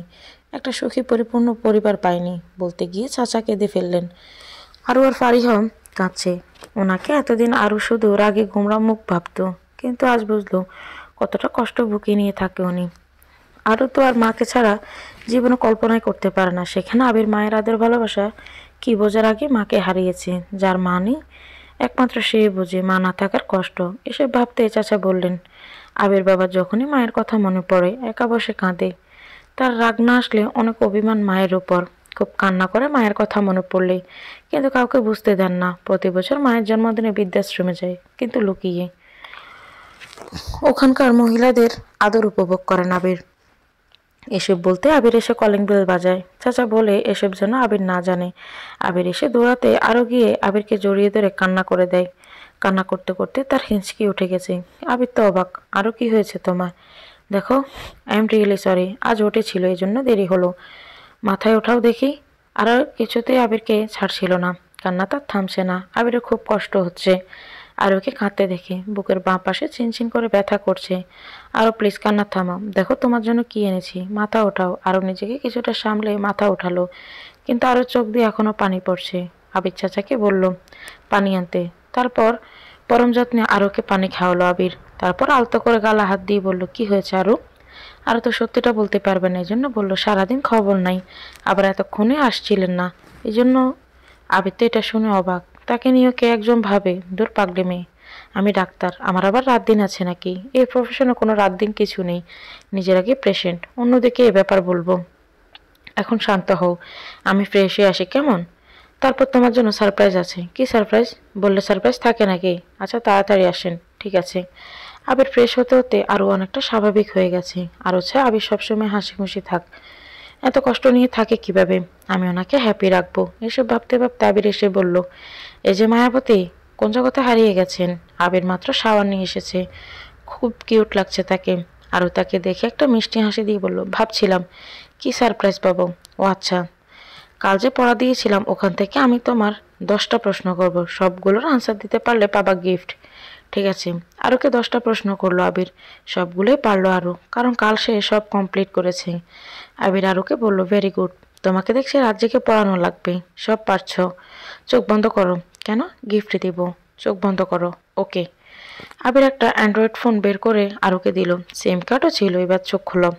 একটা সুখী পরিপূর্ণ পরিবার পায়নি। বলতে গিয়ে চাচা কেঁদে ফেললেন। আরও আর ফারিহা কাঁদছে। ওনাকে এতদিন আরও শুধু রাগে গোমরা মুখ ভাবত, কিন্তু আজ বুঝলো কতটা কষ্ট বুকে নিয়ে থাকে উনি। আরও তো আর মাকে ছাড়া জীবনে কল্পনাই করতে পারে না। সেখানে আবির মায়ের আদর ভালোবাসা কি বোঝার আগে মাকে হারিয়েছে। যার মা নেই একমাত্র সে বোঝে মা না থাকার কষ্ট। এসব ভাবতে চাচা বললেন, আবির বাবা যখনই মায়ের কথা মনে পড়ে একা বসে কাঁদে। তার রাগ না আসলে অনেক অভিমান মায়ের উপর। খুব কান্না করে মায়ের কথা মনে পড়লে, কিন্তু কাউকে বুঝতে দেন না। প্রতি বছর মায়ের জন্মদিনে বৃদ্ধাশ্রমে যায়, কিন্তু লুকিয়ে। ওখানকার মহিলাদের আদর উপভোগ করেন আবির। এসব বলতে আবির এসে কলিং বেল বাজায়। চাচা বলে এসব যেন আবির না জানে। আবির এসে দৌড়াতে আরও গিয়ে আবিরকে জড়িয়ে ধরে কান্না করে দেয়। কান্না করতে করতে তার হিঁচকি উঠে গেছে। আবির তো অবাক। আরও কি হয়েছে তোমার? দেখো, আই এম রিয়েলি সরি। আজ উঠেছিল, এই জন্য দেরি হলো। মাথায় ওঠাও দেখি। আর কিছুতেই আবিরকে ছাড়ছিল না। কান্না তার থামছে না। আবিরের খুব কষ্ট হচ্ছে। আর ওকে কাঁদতে দেখে বুকের বাঁ পাশে চিনচিন করে ব্যথা করছে। আরও প্লিজ কান্না থামাও। দেখো তোমার জন্য কি এনেছি। মাথা ওঠাও। আরও নিজেকে কিছুটা সামলে মাথা ওঠালো, কিন্তু আরও চোখ দিয়ে এখনও পানি পড়ছে। আবির চাচাকে বলল পানি আনতে। তারপর পরম যত্নে আরোকে পানি খাওয়ালো আবির। তারপর আলতো করে গালা হাত দিয়ে বলল, কি হয়েছে আরও? আর তো সত্যিটা বলতে পারবে না, এই জন্য বললো সারাদিন খবর নাই, আবার এতক্ষণে আসছিলেন না। এই জন্য আবির তো এটা শুনে অবাক। তাকে নিয়ে কে একজন ভাবে, দূর পাগলি মেয়ে। আমি ডাক্তার, আমার আবার রাত দিন আছে নাকি? এই প্রফেশনে কোনো রাত দিন কিছু নেই। নিজের আগে পেশেন্ট, অন্যদিকে এ ব্যাপার বলবো। এখন শান্ত হও, আমি ফ্রেশ হয়ে আসি কেমন? তারপর তোমার জন্য সারপ্রাইজ আছে। কি সারপ্রাইজ? বললে সারপ্রাইজ থাকে নাকি? আচ্ছা তাড়াতাড়ি আসেন। ঠিক আছে। আবির ফ্রেশ হতে হতে আরও অনেকটা স্বাভাবিক হয়ে গেছে। আর হচ্ছে আবির সবসময় হাসি খুশি থাক। এত কষ্ট নিয়ে থাকে কিভাবে? আমি ওনাকে হ্যাপি রাখবো। এসব ভাবতে ভাবতে আবির এসে বলল, এই যে মায়াবতী, কোন জগতে হারিয়ে গেছেন? আবির মাত্র শাওয়ার নিয়ে এসেছে। খুব কিউট লাগছে তাকে। আরও তাকে দেখে একটা মিষ্টি হাসি দিয়ে বলল, ভাবছিলাম কি সারপ্রাইজ পাবো। ও আচ্ছা, কাল যে পড়া দিয়েছিলাম ওখান থেকে আমি তোমার 10টা প্রশ্ন করব, সবগুলোর আনসার দিতে পারলে পাবা গিফট। ঠিক আছে। আরোকে 10টা প্রশ্ন করলো আবির। সবগুলোই পারলো আরও, কারণ কাল সে সব কমপ্লিট করেছে। আবির আরোকে বলল, ভেরি গুড। তোমাকে দেখছি রাত জেগে পড়ানো লাগবে, সব পারছো। চোখ বন্ধ করো। কেন? গিফট দিব। চোখ বন্ধ করো। ওকে। আবির একটা অ্যান্ড্রয়েড ফোন বের করে আরুকে দিল। সিম কার্ডও ছিল। এবার চোখ খুলো।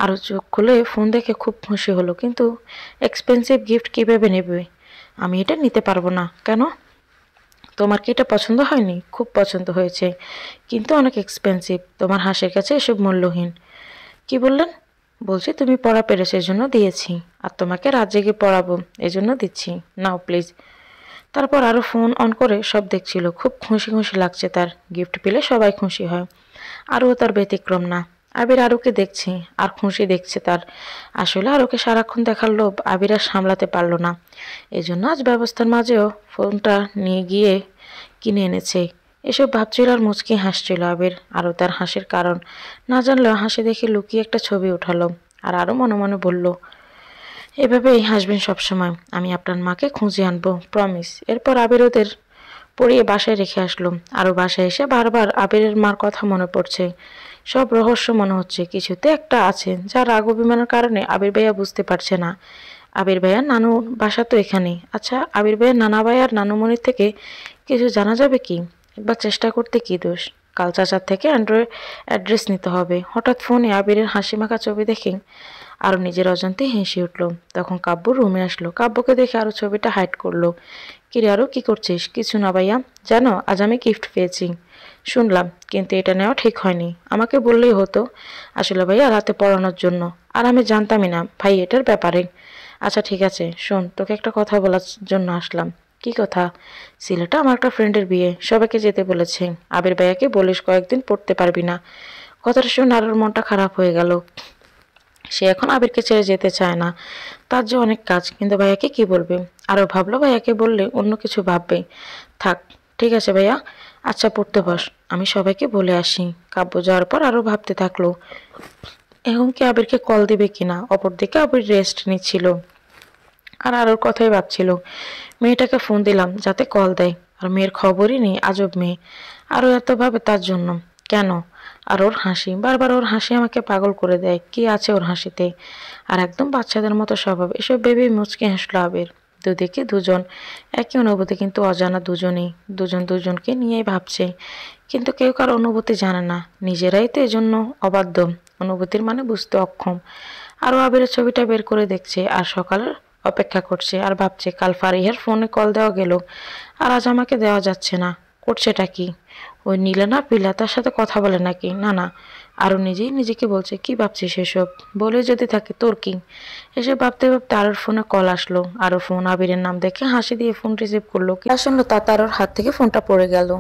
আরও চোখ খুলে ফোন দেখে খুব খুশি হলো, কিন্তু এক্সপেন্সিভ গিফট কীভাবে নেবে? আমি এটা নিতে পারবো না। কেন? তোমার কি এটা পছন্দ হয়নি? খুব পছন্দ হয়েছে, কিন্তু অনেক এক্সপেন্সিভ। তোমার হাসির কাছে এসব মূল্যহীন। কি বললেন? বলছি তুমি পড়া পেরেছো এজন্য দিয়েছি, আর তোমাকে রাত জেগে পড়াবো এজন্য দিচ্ছি। নাও প্লিজ। তারপর আরও ফোন অন করে সব দেখছিল। খুব খুশি খুশি লাগছে তার। গিফট পেলে সবাই খুশি হয়, আরও তার ব্যতিক্রম না। আবির আরুকে দেখছে আর খুশি দেখছে তার। আসলে আরুকে সারাক্ষণ দেখার লোভ আবির আর সামলাতে পারল না, এজন্য আজ ব্যবস্থার মাঝেও ফোনটা নিয়ে গিয়ে কিনে এনেছে। এসব ভাবছিল আর মুচকি হাসছিল আবির। আরও তার হাসির কারণ না জানলেও হাসি দেখে লুকিয়ে একটা ছবি উঠালো, আর আরও মনে মনে বলল, এভাবেই হাসবেন সবসময়। আমি আপনার মাকে খুঁজে আনবো, প্রমিস। এরপর আবির ওদের পড়িয়ে বাসায় রেখে আসলো। আরও বাসায় এসে বারবার আবিরের মার কথা মনে পড়ছে। সব রহস্য মনে হচ্ছে। কিছুতে একটা আছে যা রাগ অভিমানের কারণে আবির ভাইয়া বুঝতে পারছে না। আবির ভাইয়ার নানু বাসা তো এখানেই। আচ্ছা, আবির ভাইয়ের নানা ভাই আর নানুমণির থেকে কিছু জানা যাবে কি? একবার চেষ্টা করতে কি দোষ? কাল চাচার থেকে অ্যাড্রেস নিতে হবে। হঠাৎ ফোনে আবিরের হাসি মাখা ছবি দেখে আরও নিজের অজান্তে হেসে উঠল। তখন কাব্য রুমে আসলো। কাব্যকে দেখে আরও ছবিটা হাইড করলো। কিরে আরও কি করছিস? কিছু না ভাইয়া। জানো আজ আমি গিফট পেয়েছি। শুনলাম, কিন্তু এটা নেওয়া ঠিক হয়নি। আমাকে বললেই হতো। আসলে ভাইয়া রাতে পড়ানোর জন্য, আর আমি জানতামই না ভাই এটার ব্যাপারে। আচ্ছা ঠিক আছে, শোন, তোকে একটা কথা বলার জন্য আসলাম। কি কথা? সিলেটে আমার একটা ফ্রেন্ডের বিয়ে, সবাইকে যেতে বলেছে। আবির ভাইয়াকে বলিস কয়েকদিন পড়তে পারবি না। কথাটা শুনে আরোর মনটা খারাপ হয়ে গেল। সে এখন আবিরকে ছেড়ে যেতে চায় না। তার যে অনেক কাজ, কিন্তু ভাইয়াকে কি বলবে? আরও ভাবলো ভাইয়াকে বললে অন্য কিছু ভাববে। থাক, ঠিক আছে ভাইয়া। আচ্ছা পড়তে বস, আমি সবাইকে বলে আসি। কাব্য যাওয়ার পর আরও ভাবতে থাকলো এখন কি আবিরকে কল দিবে কিনা। অপরদিকে আবির রেস্ট নিচ্ছিল আর আরোর কথাই ভাবছিল। মেয়েটাকে ফোন দিলাম যাতে কল দেয়, আর মেয়ের খবরই নেই। আজব মেয়ে। আরও এত ভাবে তার জন্য। কেন? আর ওর হাসি, বারবার ওর হাসি আমাকে পাগল করে দেয়। কি আছে ওর হাসিতে? আর একদম বাচ্চাদের মতো স্বভাব। এসব ভেবে মুচকে হাসলো আবির। দুদিকে দুজন, একই অনুভূতি, কিন্তু অজানা দুজনেই। দুজন দুজনকে নিয়েই ভাবছে, কিন্তু কেউ কার অনুভূতি জানে না। নিজেরাই তো এজন্য অবাধ্য, অনুভূতির মানে বুঝতে অক্ষম। আরও আবিরের ছবিটা বের করে দেখছে, আর সকালের অপেক্ষা করছে, আর ভাবছে কাল ফারিহার ফোনে কল দেওয়া গেল, আর আজ আমাকে দেওয়া যাচ্ছে না। করছেটা কি? ওই নীলা না পিলা তার সাথে কথা বলে নাকি? না না। আরও নিজেই নিজেকে বলছে, কি ভাবছিস এসব? বলে যদি থাকে তোর কি? এসে ভাবতে ভাবতে আরোর ফোনে কল আসলো। আরও ফোন আবিরের নাম দেখে হাসি দিয়ে ফোন রিসিভ করলো। কি শুনলো তা তার হাত থেকে ফোনটা পড়ে গেল।